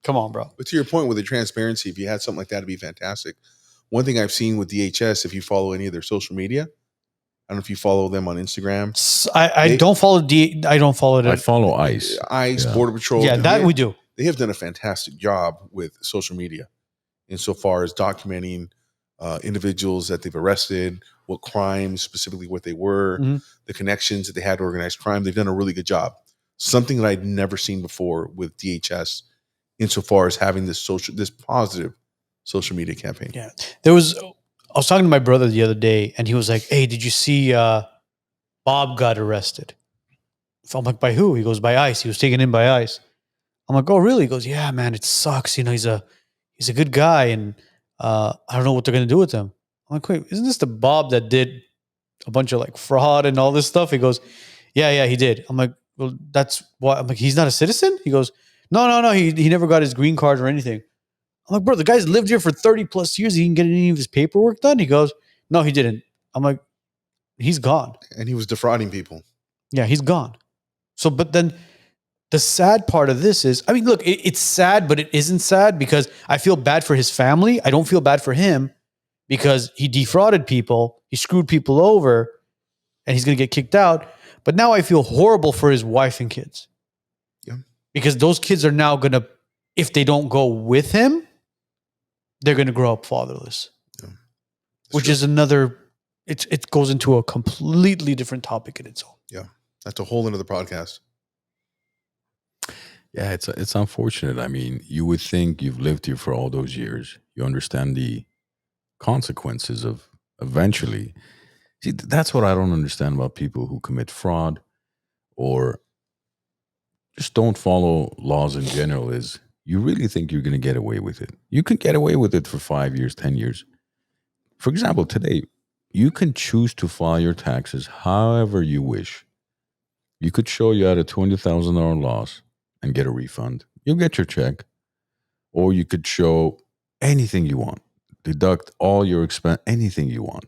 Come on, bro. But to your point with the transparency, if you had something like that, it'd be fantastic. One thing I've seen with DHS, if you follow any of their social media, I don't know if you follow them on Instagram. I don't follow I don't follow it. I follow ICE. ICE, Border Patrol. Yeah, that we do. They have done a fantastic job with social media insofar as documenting individuals that they've arrested, what crimes, specifically what they were, the connections that they had to organized crime. They've done a really good job. Something that I'd never seen before with DHS insofar as having this positive social media campaign. Yeah. I was talking to my brother the other day and he was like, hey, did you see Bob got arrested? I'm like, by who? He goes, by ICE. He was taken in by ICE. I'm like, oh, really? He goes, yeah, man, it sucks. You know, he's a good guy and I don't know what they're going to do with him. I'm like, wait, isn't this the Bob that did a bunch of like fraud and all this stuff? He goes, yeah, he did. I'm like, well, that's why. I'm like, he's not a citizen? He goes, no. He never got his green card or anything. I'm like, bro, the guy's lived here for 30 plus years. He didn't get any of his paperwork done. He goes, no, he didn't. I'm like, he's gone. And he was defrauding people. Yeah, he's gone. So, but then the sad part of this is, I mean, look, it's sad, but it isn't sad because I feel bad for his family. I don't feel bad for him because he defrauded people. He screwed people over and he's going to get kicked out. But now I feel horrible for his wife and kids. Yeah. Because those kids are now going to, if they don't go with him, they're going to grow up fatherless. Yeah. Which is another, it goes into a completely different topic in its own. Yeah. That's a whole another podcast. Yeah, it's unfortunate. I mean, you would think you've lived here for all those years. You understand the consequences of eventually. See, that's what I don't understand about people who commit fraud or just don't follow laws in general is you really think you're going to get away with it. You can get away with it for 5 years, 10 years. For example, today, you can choose to file your taxes however you wish. You could show you had a $20,000 loss and get a refund. You'll get your check. Or you could show anything you want. Deduct all your expense, anything you want.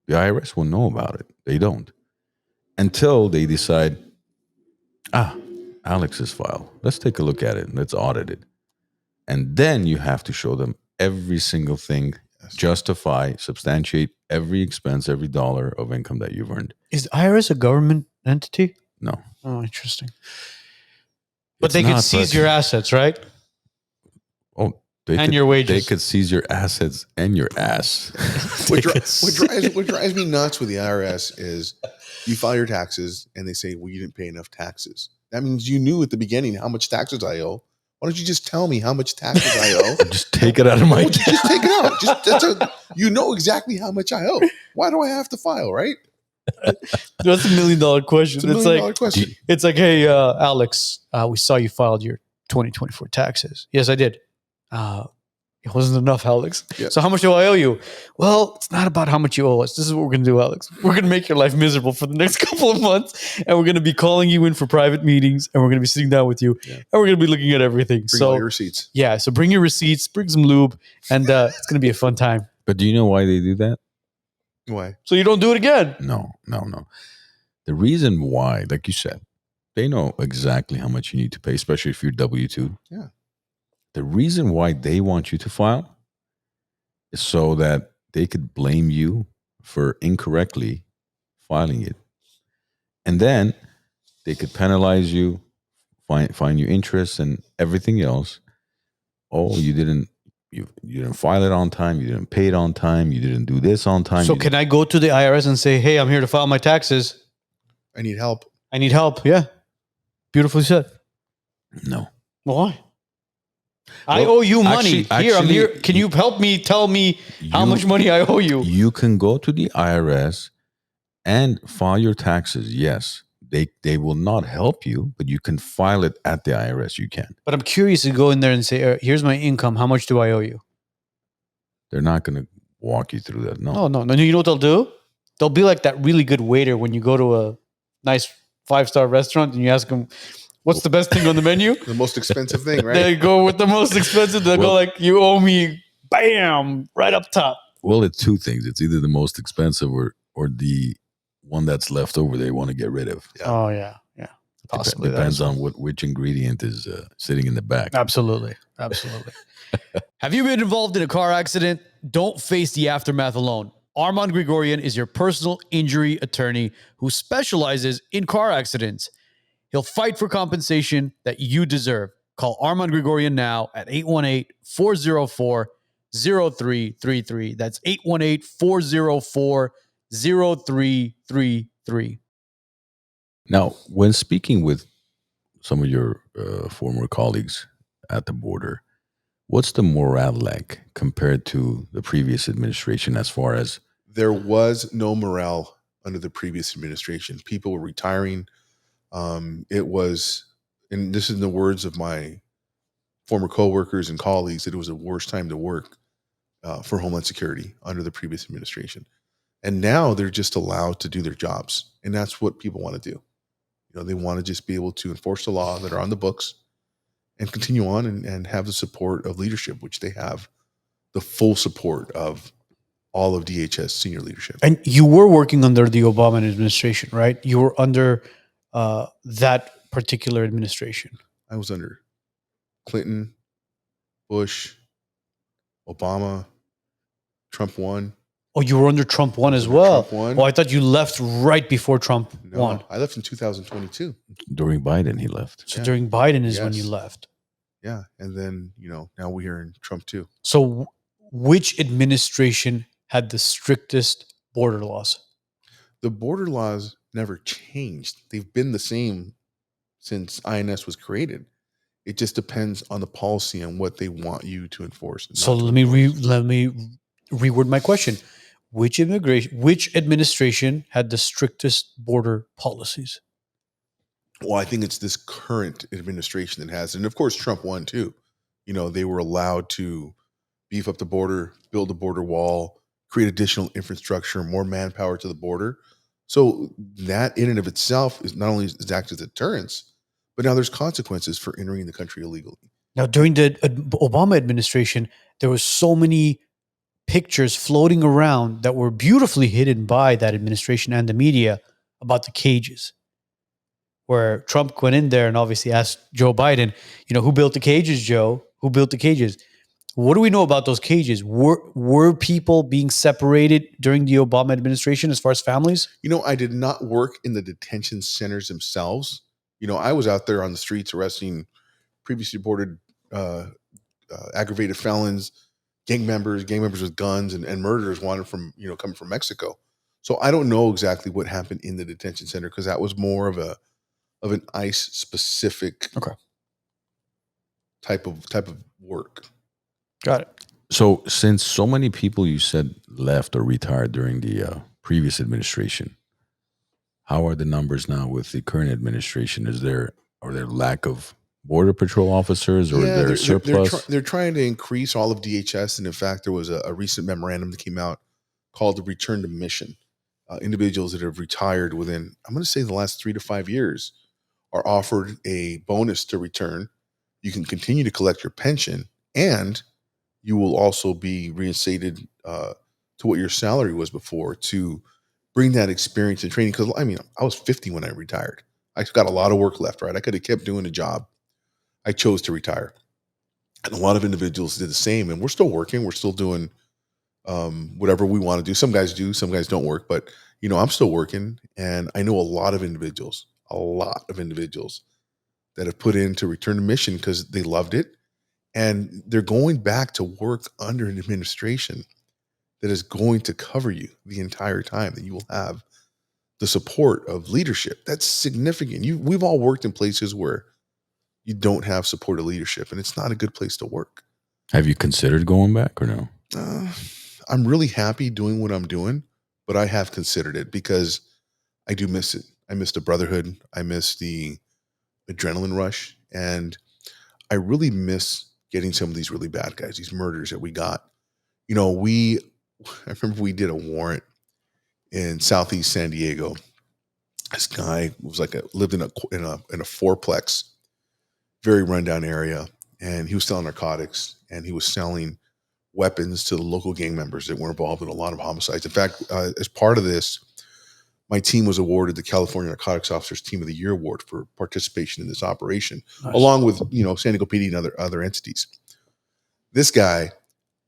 The IRS will know about it. They don't. Until they decide, Alex's file. Let's take a look at it and let's audit it. And then you have to show them every single thing, justify, substantiate every expense, every dollar of income that you've earned. Is the IRS a government entity? No. Oh, interesting. But It's they could not, seize but- your assets, right? Oh, And your wages. They could seize your assets and your ass. What drives me nuts with the IRS is you file your taxes and they say, well, you didn't pay enough taxes. That means you knew at the beginning how much taxes I owe. Why don't you just tell me how much taxes I owe? Just take it out of my Just take it out. You know exactly how much I owe. Why do I have to file, right? That's $1 million question. It's a $1 million question. It's like, hey, Alex, we saw you filed your 2024 taxes. Yes, I did. It wasn't enough, Alex. Yeah. So how much do I owe you? Well, it's not about how much you owe us. This is what we're going to do, Alex. We're going to make your life miserable for the next couple of months. And we're going to be calling you in for private meetings. And we're going to be sitting down with you. Yeah. And we're going to be looking at everything. Bring all your receipts. Yeah. So bring your receipts, bring some lube. And it's going to be a fun time. But do you know why they do that? Why? So you don't do it again. No. The reason why, like you said, they know exactly how much you need to pay, especially if you're W-2. Yeah. The reason why they want you to file is so that they could blame you for incorrectly filing it. And then they could penalize you, fine you interest and everything else. Oh, you didn't file it on time, you didn't pay it on time, you didn't do this on time. So can I go to the IRS and say, hey, I'm here to file my taxes. I need help. I need help. Yeah. Beautifully said. No. Why? I Well, owe you money. I'm actually, here. Can you help me tell me how much money I owe you? You can go to the IRS and file your taxes. Yes. They will not help you, but you can file it at the IRS. You can. But I'm curious to go in there and say, here's my income. How much do I owe you? They're not going to walk you through that. No. No. You know what they'll do? They'll be like that really good waiter when you go to a nice 5-star restaurant and you ask them, what's the best thing on the menu? The most expensive thing, right? They go with the most expensive. They'll go like, you owe me, bam, right up top. Well, it's two things. It's either the most expensive or the one that's left over they want to get rid of. Yeah. Oh, yeah. Possibly. Depends on which ingredient is sitting in the back. Absolutely. Have you been involved in a car accident? Don't face the aftermath alone. Arman Grigorian is your personal injury attorney who specializes in car accidents. He'll fight for compensation that you deserve. Call Arman Grigorian now at 818-404-0333. That's 818-404-0333. Now, when speaking with some of your former colleagues at the border, what's the morale like compared to the previous administration as far as? There was no morale under the previous administration. People were retiring. It was, and this is in the words of my former coworkers and colleagues, that it was the worst time to work for Homeland Security under the previous administration. And now they're just allowed to do their jobs. And that's what people want to do. You know, they want to just be able to enforce the law that are on the books and continue on and have the support of leadership, which they have the full support of all of DHS senior leadership. And you were working under the Obama administration, right? You were under that particular administration. I was under Clinton, Bush, Obama, Trump 1. Oh, you were under Trump 1 as well. Trump 1. Oh, I thought you left right before Trump No, 1. I left in 2022. During Biden, he left. So during Biden is when Yes. you left. Yeah. And then, now we're in Trump 2. So which administration had the strictest border laws? The border laws never changed. They've been the same since INS was created. It just depends on the policy and what they want you to enforce. So let me reword my question. Which administration had the strictest border policies? Well, I think it's this current administration that has, and of course Trump 1 too. they were allowed to beef up the border, build a border wall, create additional infrastructure, more manpower to the border. So that in and of itself is not only is acts as deterrence, but now there's consequences for entering the country illegally. Now, during the Obama administration, there was so many pictures floating around that were beautifully hidden by that administration and the media about the cages, where Trump went in there and obviously asked Joe Biden, who built the cages, Joe? Who built the cages? What do we know about those cages? Were people being separated during the Obama administration as far as families? I did not work in the detention centers themselves. I was out there on the streets arresting previously deported aggravated felons, gang members with guns, and murderers wanted from coming from Mexico. So I don't know exactly what happened in the detention center because that was more of an ICE specific type of work. Got it. So since so many people you said left or retired during the previous administration, how are the numbers now with the current administration? Are there lack of border patrol officers, or is there surplus? They're trying to increase all of DHS, and in fact, there was a recent memorandum that came out called the Return to Mission. Individuals that have retired within, I'm going to say, the last 3 to 5 years are offered a bonus to return. You can continue to collect your pension, and you will also be reinstated to what your salary was before to bring that experience and training. Because I was 50 when I retired. I got a lot of work left, right? I could have kept doing the job. I chose to retire. And a lot of individuals did the same, and we're still working. We're still doing whatever we want to do. Some guys do, some guys don't work, but I'm still working, and I know a lot of individuals that have put in to Return to Mission because they loved it, and they're going back to work under an administration that is going to cover you the entire time, that you will have the support of leadership. That's significant. We've all worked in places where you don't have support of leadership, and it's not a good place to work. Have you considered going back or no? I'm really happy doing what I'm doing, but I have considered it because I do miss it. I miss the brotherhood. I miss the adrenaline rush. And I really miss getting some of these really bad guys, these murders that we got. I remember we did a warrant in Southeast San Diego. This guy was lived in a fourplex, very rundown area, and he was selling narcotics, and he was selling weapons to the local gang members that were involved in a lot of homicides. In fact, as part of this, my team was awarded the California Narcotics Officers Team of the Year Award for participation in this operation, along with San Diego PD and other entities. This guy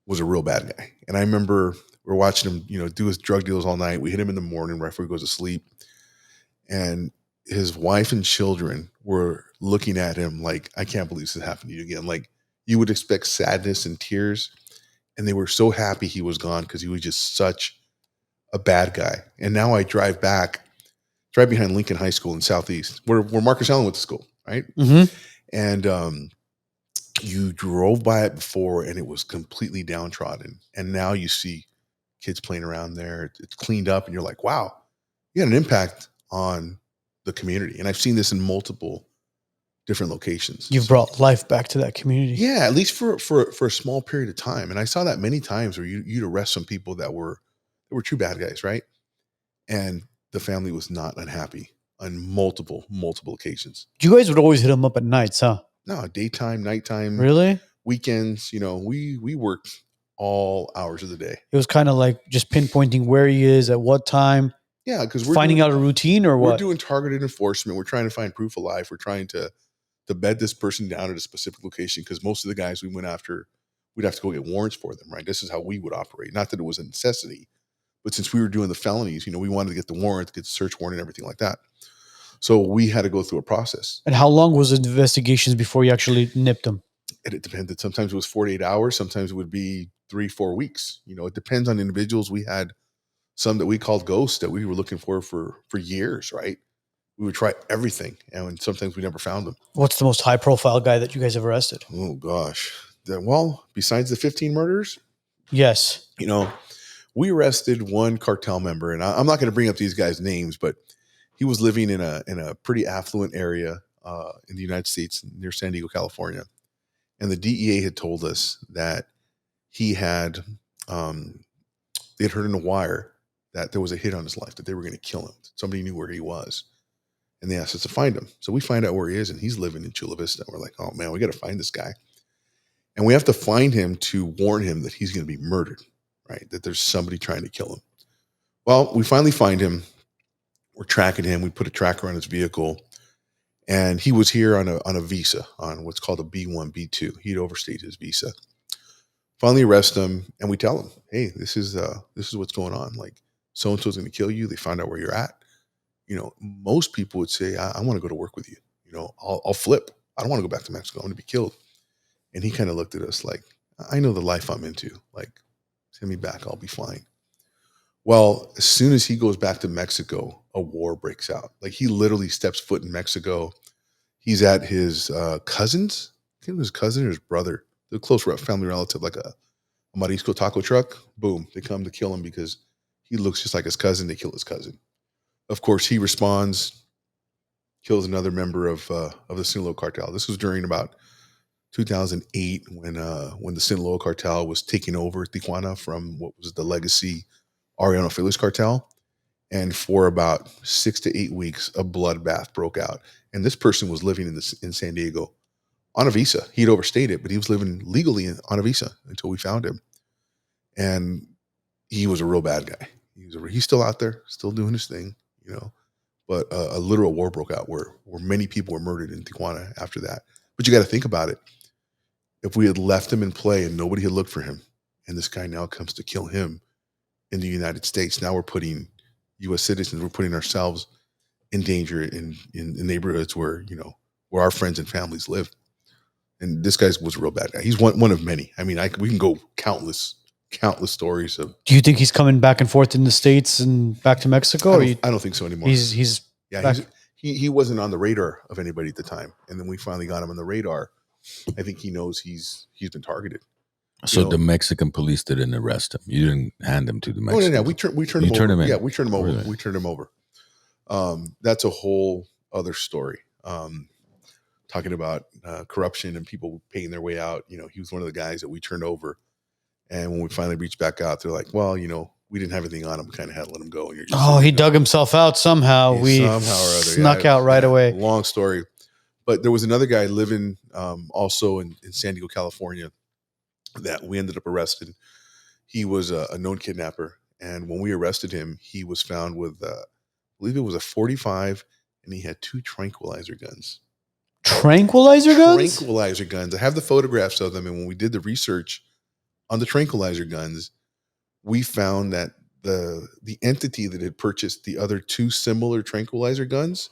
was a real bad guy, and I remember we're watching him, do his drug deals all night. We hit him in the morning right before he goes to sleep, and his wife and children were looking at him like, I can't believe this is happening to you again. Like, you would expect sadness and tears, and they were so happy he was gone because he was just such a bad guy. And now I drive behind Lincoln High School in Southeast, where Marcus Allen went to school, right? Mm-hmm. And you drove by it before, and it was completely downtrodden. And now you see kids playing around there. It's cleaned up, and you're like, wow, you had an impact on the community. And I've seen this in multiple different locations. You've brought life back to that community. Yeah, at least for a small period of time. And I saw that many times where you'd arrest some people that were true bad guys, right? And the family was not unhappy on multiple occasions. You guys would always hit them up at nights, huh? No, daytime, nighttime, really, weekends. We worked all hours of the day. It was kind of like just pinpointing where he is at what time. Yeah, because we're finding out a routine or what? We're doing targeted enforcement. We're trying to find proof of life. We're trying to bed this person down at a specific location because most of the guys we went after, we'd have to go get warrants for them, right? This is how we would operate. Not that it was a necessity, but since we were doing the felonies, we wanted to get the warrant, to get the search warrant and everything like that. So we had to go through a process. And how long was the investigations before you actually nipped them? And it depended. Sometimes it was 48 hours. Sometimes it would be 3-4 weeks. It depends on individuals. We had some that we called ghosts that we were looking for years, right? We would try everything, and sometimes we never found them. What's the most high-profile guy that you guys have arrested? Oh, gosh. Well, besides the 15 murders? Yes. We arrested one cartel member, and I'm not going to bring up these guys' names, but he was living in a pretty affluent area in the United States near San Diego, California. And the DEA had told us that he had, they had heard in the wire that there was a hit on his life, that they were going to kill him. Somebody knew where he was. And they asked us to find him. So we find out where he is, and he's living in Chula Vista. We're like, oh man, we got to find this guy. And we have to find him to warn him that he's going to be murdered, right? That there's somebody trying to kill him. Well, we finally find him. We're tracking him. We put a tracker on his vehicle. And he was here on a visa, on what's called a B1, B2. He'd overstayed his visa. Finally arrest him, and we tell him, hey, this is what's going on. Like, so-and-so's going to kill you. They found out where you're at. Most people would say, I want to go to work with you. I'll flip. I don't want to go back to Mexico. I'm going to be killed. And he kind of looked at us like, I know the life I'm into. Like, send me back. I'll be fine. Well, as soon as he goes back to Mexico, a war breaks out. Like, he literally steps foot in Mexico. He's at his cousin's. I think it was his cousin or his brother. The close family relative, like a Marisco taco truck. Boom. They come to kill him because he looks just like his cousin. They kill his cousin. Of course, he responds, kills another member of the Sinaloa Cartel. This was during about 2008 when the Sinaloa Cartel was taking over Tijuana from what was the legacy Arellano Feliz Cartel. And for about 6 to 8 weeks, a bloodbath broke out. And this person was living in San Diego on a visa. He'd overstayed it, but he was living legally on a visa until we found him. And he was a real bad guy. He's still out there, still doing his thing, But a literal war broke out where many people were murdered in Tijuana after that. But you got to think about it. If we had left him in play and nobody had looked for him, and this guy now comes to kill him in the United States, now we're putting U.S. citizens, we're putting ourselves in danger in neighborhoods where our friends and families live. And this guy was a real bad guy. He's one of many. I mean, we can go countless stories of. Do you think he's coming back and forth in the States and back to Mexico? I don't think so anymore. He wasn't on the radar of anybody at the time, and then we finally got him on the radar. I think he knows he's been targeted. So the Mexican police didn't arrest him. You didn't hand him to the Mexicans. No. We turned him over. In? Yeah, we turned him over. Really? We turned him over. That's a whole other story. Talking about corruption and people paying their way out. He was one of the guys that we turned over. And when we finally reached back out, they're like, well, we didn't have anything on him. We kind of had to let him go. And he dug himself out somehow. Somehow or other. Snuck out right away. Long story. But there was another guy living also in San Diego, California, that we ended up arresting. He was a known kidnapper. And when we arrested him, he was found with, I believe it was a 45, and he had 2 tranquilizer guns. Tranquilizer guns? Tranquilizer guns. I have the photographs of them. And when we did the research on the tranquilizer guns, we found that the entity that had purchased the other 2 similar tranquilizer guns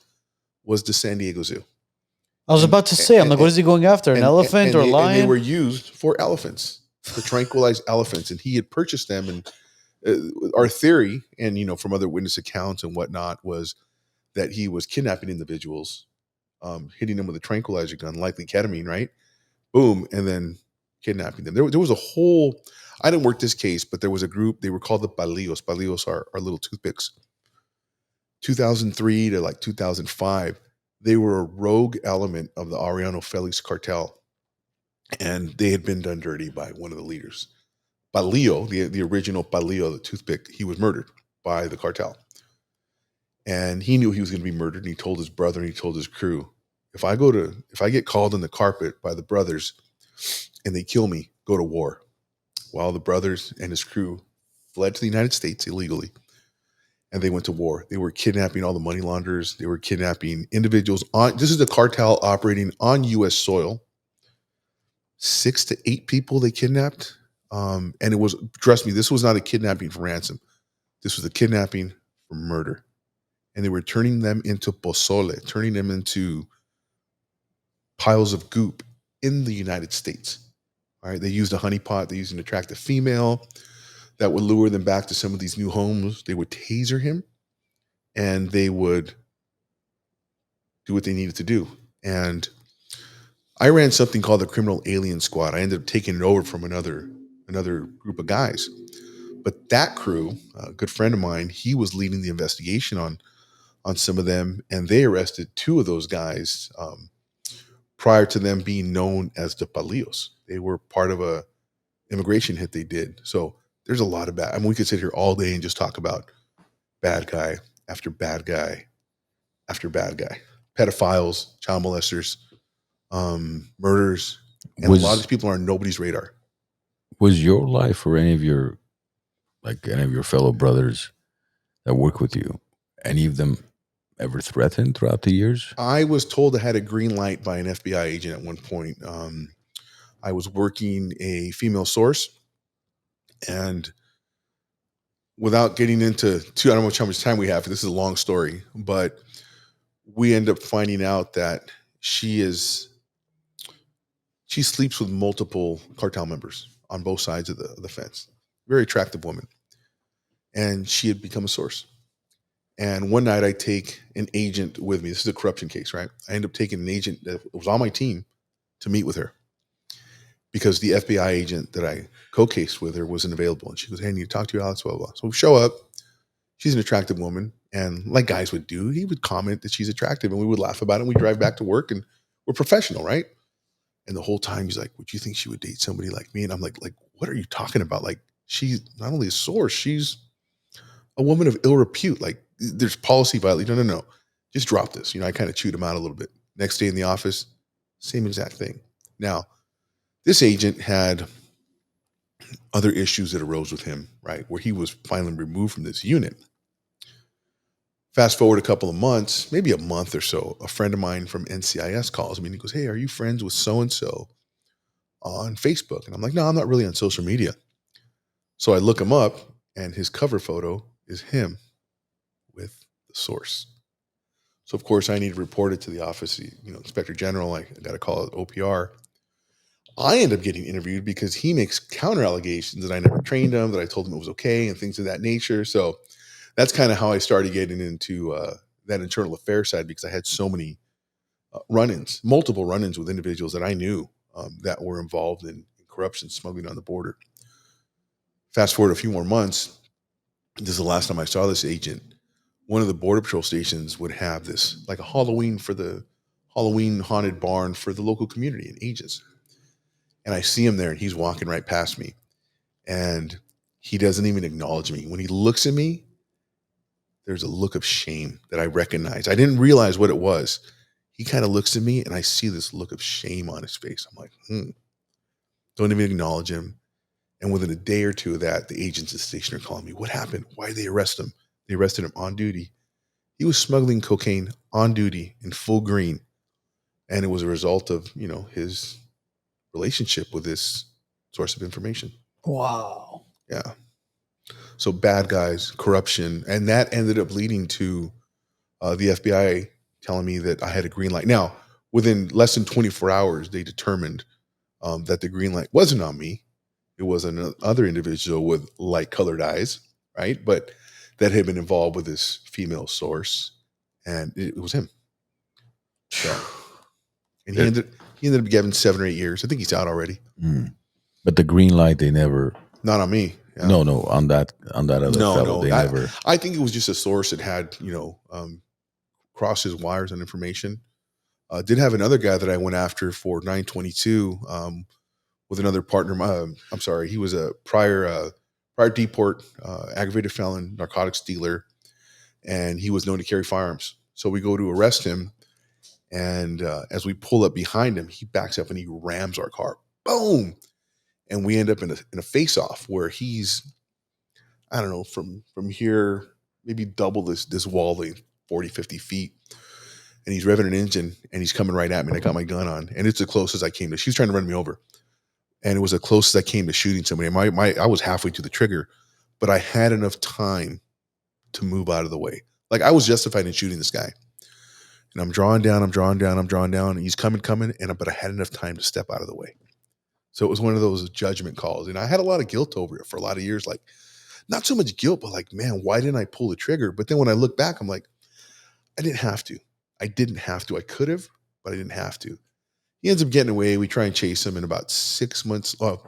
was the San Diego Zoo. I was about to say, what is he going after? An elephant or a lion? And they were used for elephants, to tranquilize elephants. And he had purchased them. And our theory, and from other witness accounts and whatnot, was that he was kidnapping individuals, hitting them with a tranquilizer gun, likely ketamine, right? Boom, and then kidnapping them. There was a whole. I didn't work this case, but there was a group. They were called the Palillos. Palillos are little toothpicks. 2003 to 2005. They were a rogue element of the Arellano Feliz Cartel, and they had been done dirty by one of the leaders. Palillo, the original Palillo, the toothpick, he was murdered by the cartel. And he knew he was going to be murdered, and he told his brother and he told his crew, if I get called on the carpet by the brothers and they kill me, go to war. While the brothers and his crew fled to the United States illegally, and they went to war. They were kidnapping all the money launderers. They were kidnapping individuals this is the cartel operating on U.S. soil. 6 to 8 people they kidnapped. And it was, trust me, this was not a kidnapping for ransom. This was a kidnapping for murder. And they were turning them into pozole, turning them into piles of goop in the United States. All right. They used a honeypot. They used an attractive female that would lure them back to some of these new homes. They would taser him, and they would do what they needed to do. And I ran something called the Criminal Alien Squad. I ended up taking it over from another group of guys. But that crew, a good friend of mine, he was leading the investigation on some of them, and they arrested 2 of those guys prior to them being known as the Palillos. They were part of a immigration hit they did. So there's a lot of bad. I mean, we could sit here all day and just talk about bad guy after bad guy after bad guy. Pedophiles, child molesters, murders. And a lot of these people are on nobody's radar. Was your life or any of your fellow brothers that work with you, any of them ever threatened throughout the years? I was told I had a green light by an FBI agent at one point. I was working a female source, and without getting into I don't know how much time we have. This is a long story, but we end up finding out that she sleeps with multiple cartel members on both sides of the fence. Very attractive woman. And she had become a source. And one night I take an agent with me. This is a corruption case, right? I end up taking an agent that was on my team to meet with her because the FBI agent that I co-cased with her wasn't available. And she goes, hey, I need to talk to you, Alex, blah, blah, blah. So we show up. She's an attractive woman. And like guys would do, he would comment that she's attractive and we would laugh about it. And we drive back to work and we're professional, right? And the whole time he's like, would you think she would date somebody like me? And I'm like, what are you talking about? Like, she's not only a source, she's a woman of ill repute. Like, there's policy violation. No. Just drop this. I kind of chewed him out a little bit. Next day in the office, same exact thing. Now, this agent had other issues that arose with him, right? Where he was finally removed from this unit. Fast forward a couple of months, maybe a month or so, a friend of mine from NCIS calls me and he goes, hey, are you friends with so-and-so on Facebook? And I'm like, no, I'm not really on social media. So I look him up and his cover photo is him with the source. So of course I need to report it to the office, Inspector General. I got to call it OPR. I end up getting interviewed because he makes counter allegations that I never trained him, that I told him it was okay and things of that nature. So that's kind of how I started getting into that internal affairs side, because I had so many multiple run-ins with individuals that I knew that were involved in corruption, smuggling on the border. Fast forward a few more months. This is the last time I saw this agent. One of the border patrol stations would have this, like a Halloween haunted barn for the local community and agents. And I see him there and he's walking right past me and he doesn't even acknowledge me. When he looks at me, there's a look of shame that I recognize. I didn't realize what it was. He kind of looks at me and I see this look of shame on his face. I'm like, don't even acknowledge him. And within a day or two of that, the agents at the station are calling me. What happened? Why did they arrest him? They arrested him on duty. He was smuggling cocaine on duty in full green. And it was a result of, his relationship with this source of information. Wow. Yeah. So bad guys, corruption, and that ended up leading to the FBI telling me that I had a green light. Now, within less than 24 hours, they determined that the green light wasn't on me. It was another individual with light-colored eyes, right? But that had been involved with this female source, and it was him. So, and he ended up getting 7 or 8 years. I think he's out already. But the green light, they never. Not on me. Yeah. No, on that other fellow, they never. I think it was just a source that had, crossed his wires on information. Did have another guy that I went after for 922 with another partner. I'm sorry, he was a prior deport, aggravated felon, narcotics dealer, and he was known to carry firearms. So we go to arrest him, and as we pull up behind him, he backs up and he rams our car. Boom! And we end up in a face-off where he's, I don't know, from here, maybe double this wall length, 40, 50 feet. And he's revving an engine and he's coming right at me. And I got my gun on. And it's the closest I came to. She was trying to run me over. And it was the closest I came to shooting somebody. I was halfway to the trigger, but I had enough time to move out of the way. Like, I was justified in shooting this guy. And I'm drawing down. And he's coming. But I had enough time to step out of the way. So it was one of those judgment calls. And I had a lot of guilt over it for a lot of years. Like, not so much guilt, but like, man, why didn't I pull the trigger? But then when I look back, I'm like, I didn't have to. I could have, but I didn't have to. He ends up getting away. We try and chase him in about 6 months. Oh,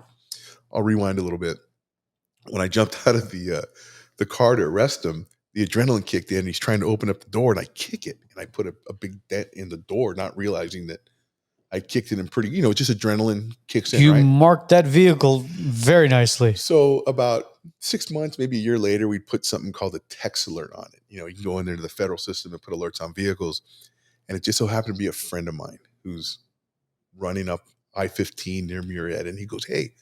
I'll rewind a little bit. When I jumped out of the car to arrest him, the adrenaline kicked in. He's trying to open up the door and I kick it. And I put a big dent in the door, not realizing that I kicked it in pretty, just adrenaline kicks in, You right? marked that vehicle very nicely. So about 6 months, maybe a year later, we'd put something called a text alert on it. You can go in there to the federal system and put alerts on vehicles. And it just so happened to be a friend of mine who's running up I-15 near Murrieta. And he goes, hey, do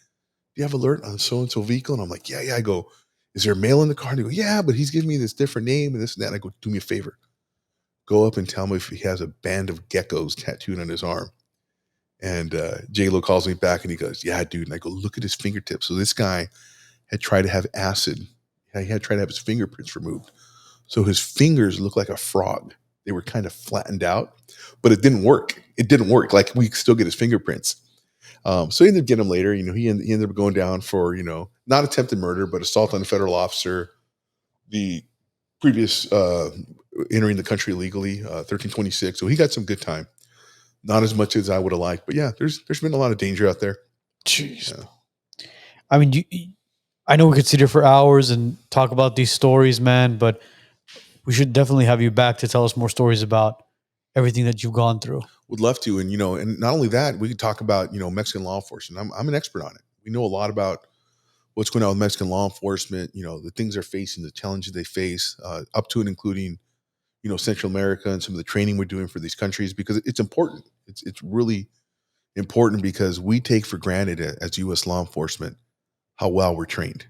you have alert on so-and-so vehicle? And I'm like, yeah. I go, is there a male in the car? And he goes, yeah, but he's giving me this different name and this and that. And I go, do me a favor. Go up and tell me if he has a band of geckos tattooed on his arm. And J-Lo calls me back and he goes, yeah, dude. And I go, look at his fingertips. So this guy had tried to have acid. He had tried to have his fingerprints removed. So his fingers looked like a frog. They were kind of flattened out, but it didn't work. Like we still get his fingerprints. So he ended up getting him later. He ended up going down for, not attempted murder, but assault on a federal officer. The previous entering the country illegally, 1326. So he got some good time. Not as much as I would have liked, but yeah, there's been a lot of danger out there. Jeez. Yeah. I mean, I know we could sit here for hours and talk about these stories, man, but we should definitely have you back to tell us more stories about everything that you've gone through. Would love to. And, and not only that, we could talk about, Mexican law enforcement. I'm an expert on it. We know a lot about what's going on with Mexican law enforcement, the things they're facing, the challenges they face, up to and including, Central America and some of the training we're doing for these countries, because it's important. It's really important because we take for granted as U.S. law enforcement how well we're trained.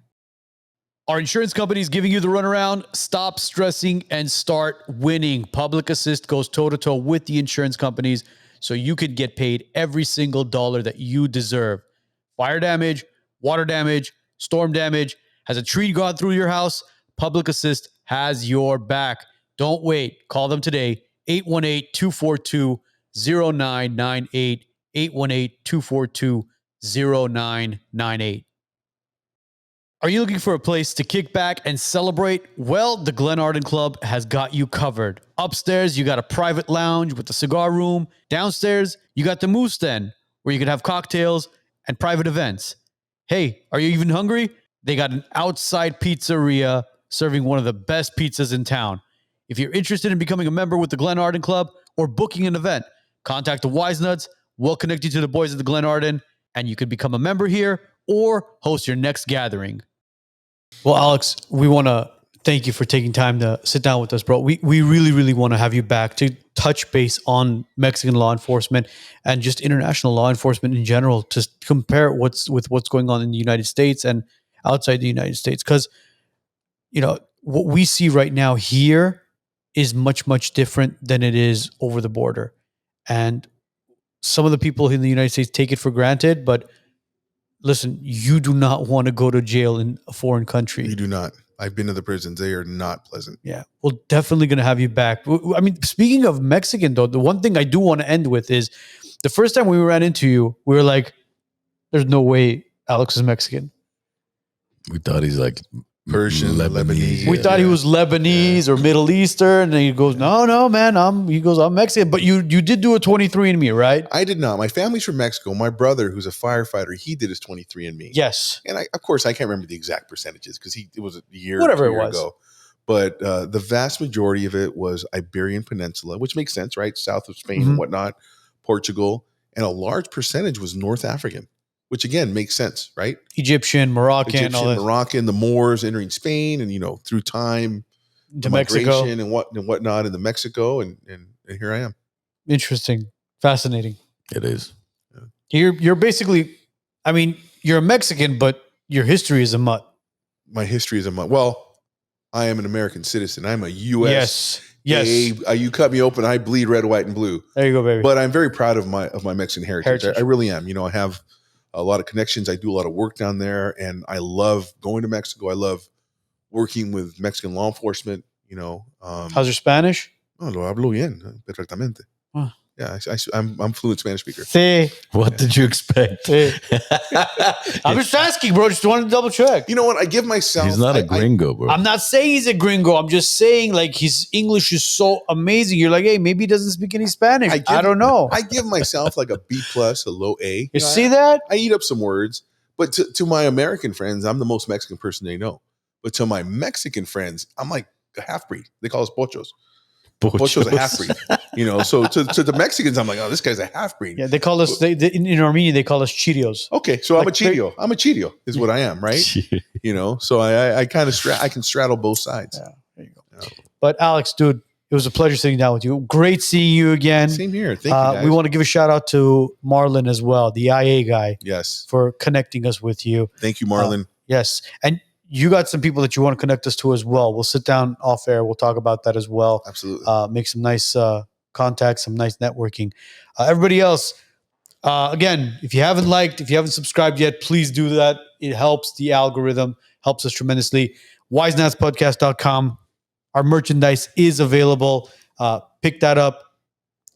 Our insurance company is giving you the runaround. Stop stressing and start winning. Public Assist goes toe-to-toe with the insurance companies so you could get paid every single dollar that you deserve. Fire damage, water damage, storm damage. Has a tree gone through your house? Public Assist has your back. Don't wait. Call them today. 818-242-0998. 818-242-0998. Are you looking for a place to kick back and celebrate? Well, the Glen Arden Club has got you covered. Upstairs, you got a private lounge with a cigar room. Downstairs, you got the Moose Den, where you can have cocktails and private events. Hey, are you even hungry? They got an outside pizzeria serving one of the best pizzas in town. If you're interested in becoming a member with the Glen Arden Club or booking an event, contact the Wisenuts. We'll connect you to the boys at the Glen Arden, and you could become a member here or host your next gathering. Well, Alex, we want to thank you for taking time to sit down with us, bro. We really, really want to have you back to touch base on Mexican law enforcement and just international law enforcement in general, to compare what's going on in the United States and outside the United States. Because, what we see right now here is much, much different than it is over the border. And some of the people in the United States take it for granted, but listen, you do not want to go to jail in a foreign country. You do not. I've been to the prisons. They are not pleasant. Yeah. We're definitely going to have you back. I mean, speaking of Mexican, though, the one thing I do want to end with is the first time we ran into you, we were like, there's no way Alex is Mexican. We thought he's like Persian, Lebanese. We thought he was Lebanese or Middle Eastern. And he goes, no, man, I'm Mexican. But you did do a 23andMe, right? I did not. My family's from Mexico. My brother, who's a firefighter, he did his 23andMe. Yes. And of course, I can't remember the exact percentages because it was a year, whatever it was ago. But the vast majority of it was Iberian Peninsula, which makes sense, right? South of Spain and whatnot, Portugal. And a large percentage was North African, which again makes sense, right? Egyptian, Moroccan, the Moors entering Spain, and through time, to Mexico and whatnot into Mexico, and here I am. Interesting, fascinating. It is. You're basically, I mean, you're a Mexican, but your history is a mutt. My history is a mutt. Well, I am an American citizen. I'm a U.S. Yes. You cut me open, I bleed red, white, and blue. There you go, baby. But I'm very proud of my Mexican heritage. I really am. I have a lot of connections. I do a lot of work down there, and I love going to Mexico. I love working with Mexican law enforcement. How's your Spanish? No, lo hablo bien, perfectamente. Huh. Yeah, I'm fluent Spanish speaker. Sí. What did you expect? Sí. I'm just asking, bro. Just wanted to double check. You know what? I give myself. He's not a gringo, bro. I'm not saying he's a gringo. I'm just saying, like, his English is so amazing. You're like, hey, maybe he doesn't speak any Spanish. I don't know. I give myself like a B+, a low A. You see that? I eat up some words, but to my American friends, I'm the most Mexican person they know. But to my Mexican friends, I'm like a half breed. They call us pochos. Pocho's a half breed. So to the Mexicans, I'm like, oh, this guy's a half breed. Yeah, they call us in Armenia. They call us Cheerios. Okay, so I'm a Cheerio. I'm a Cheerio, is what I am, right? So I kind of I can straddle both sides. Yeah, there you go. But Alex, dude, it was a pleasure sitting down with you. Great seeing you again. Same here. Thank you, guys. We want to give a shout out to Marlon as well, the IA guy. Yes. For connecting us with you. Thank you, Marlon. Yes. And you got some people that you want to connect us to as well. We'll sit down off air. We'll talk about that as well. Absolutely. Make some nice contacts, some nice networking. Everybody else, again, if you haven't liked, if you haven't subscribed yet, please do that. It helps the algorithm, helps us tremendously. Wisenutspodcast.com. Our merchandise is available. Pick that up.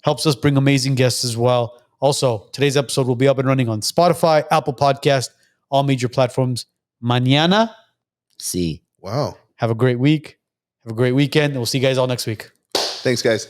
Helps us bring amazing guests as well. Also, today's episode will be up and running on Spotify, Apple Podcast, all major platforms. Mañana. See. Wow. Have a great week. Have a great weekend. And we'll see you guys all next week. Thanks, guys.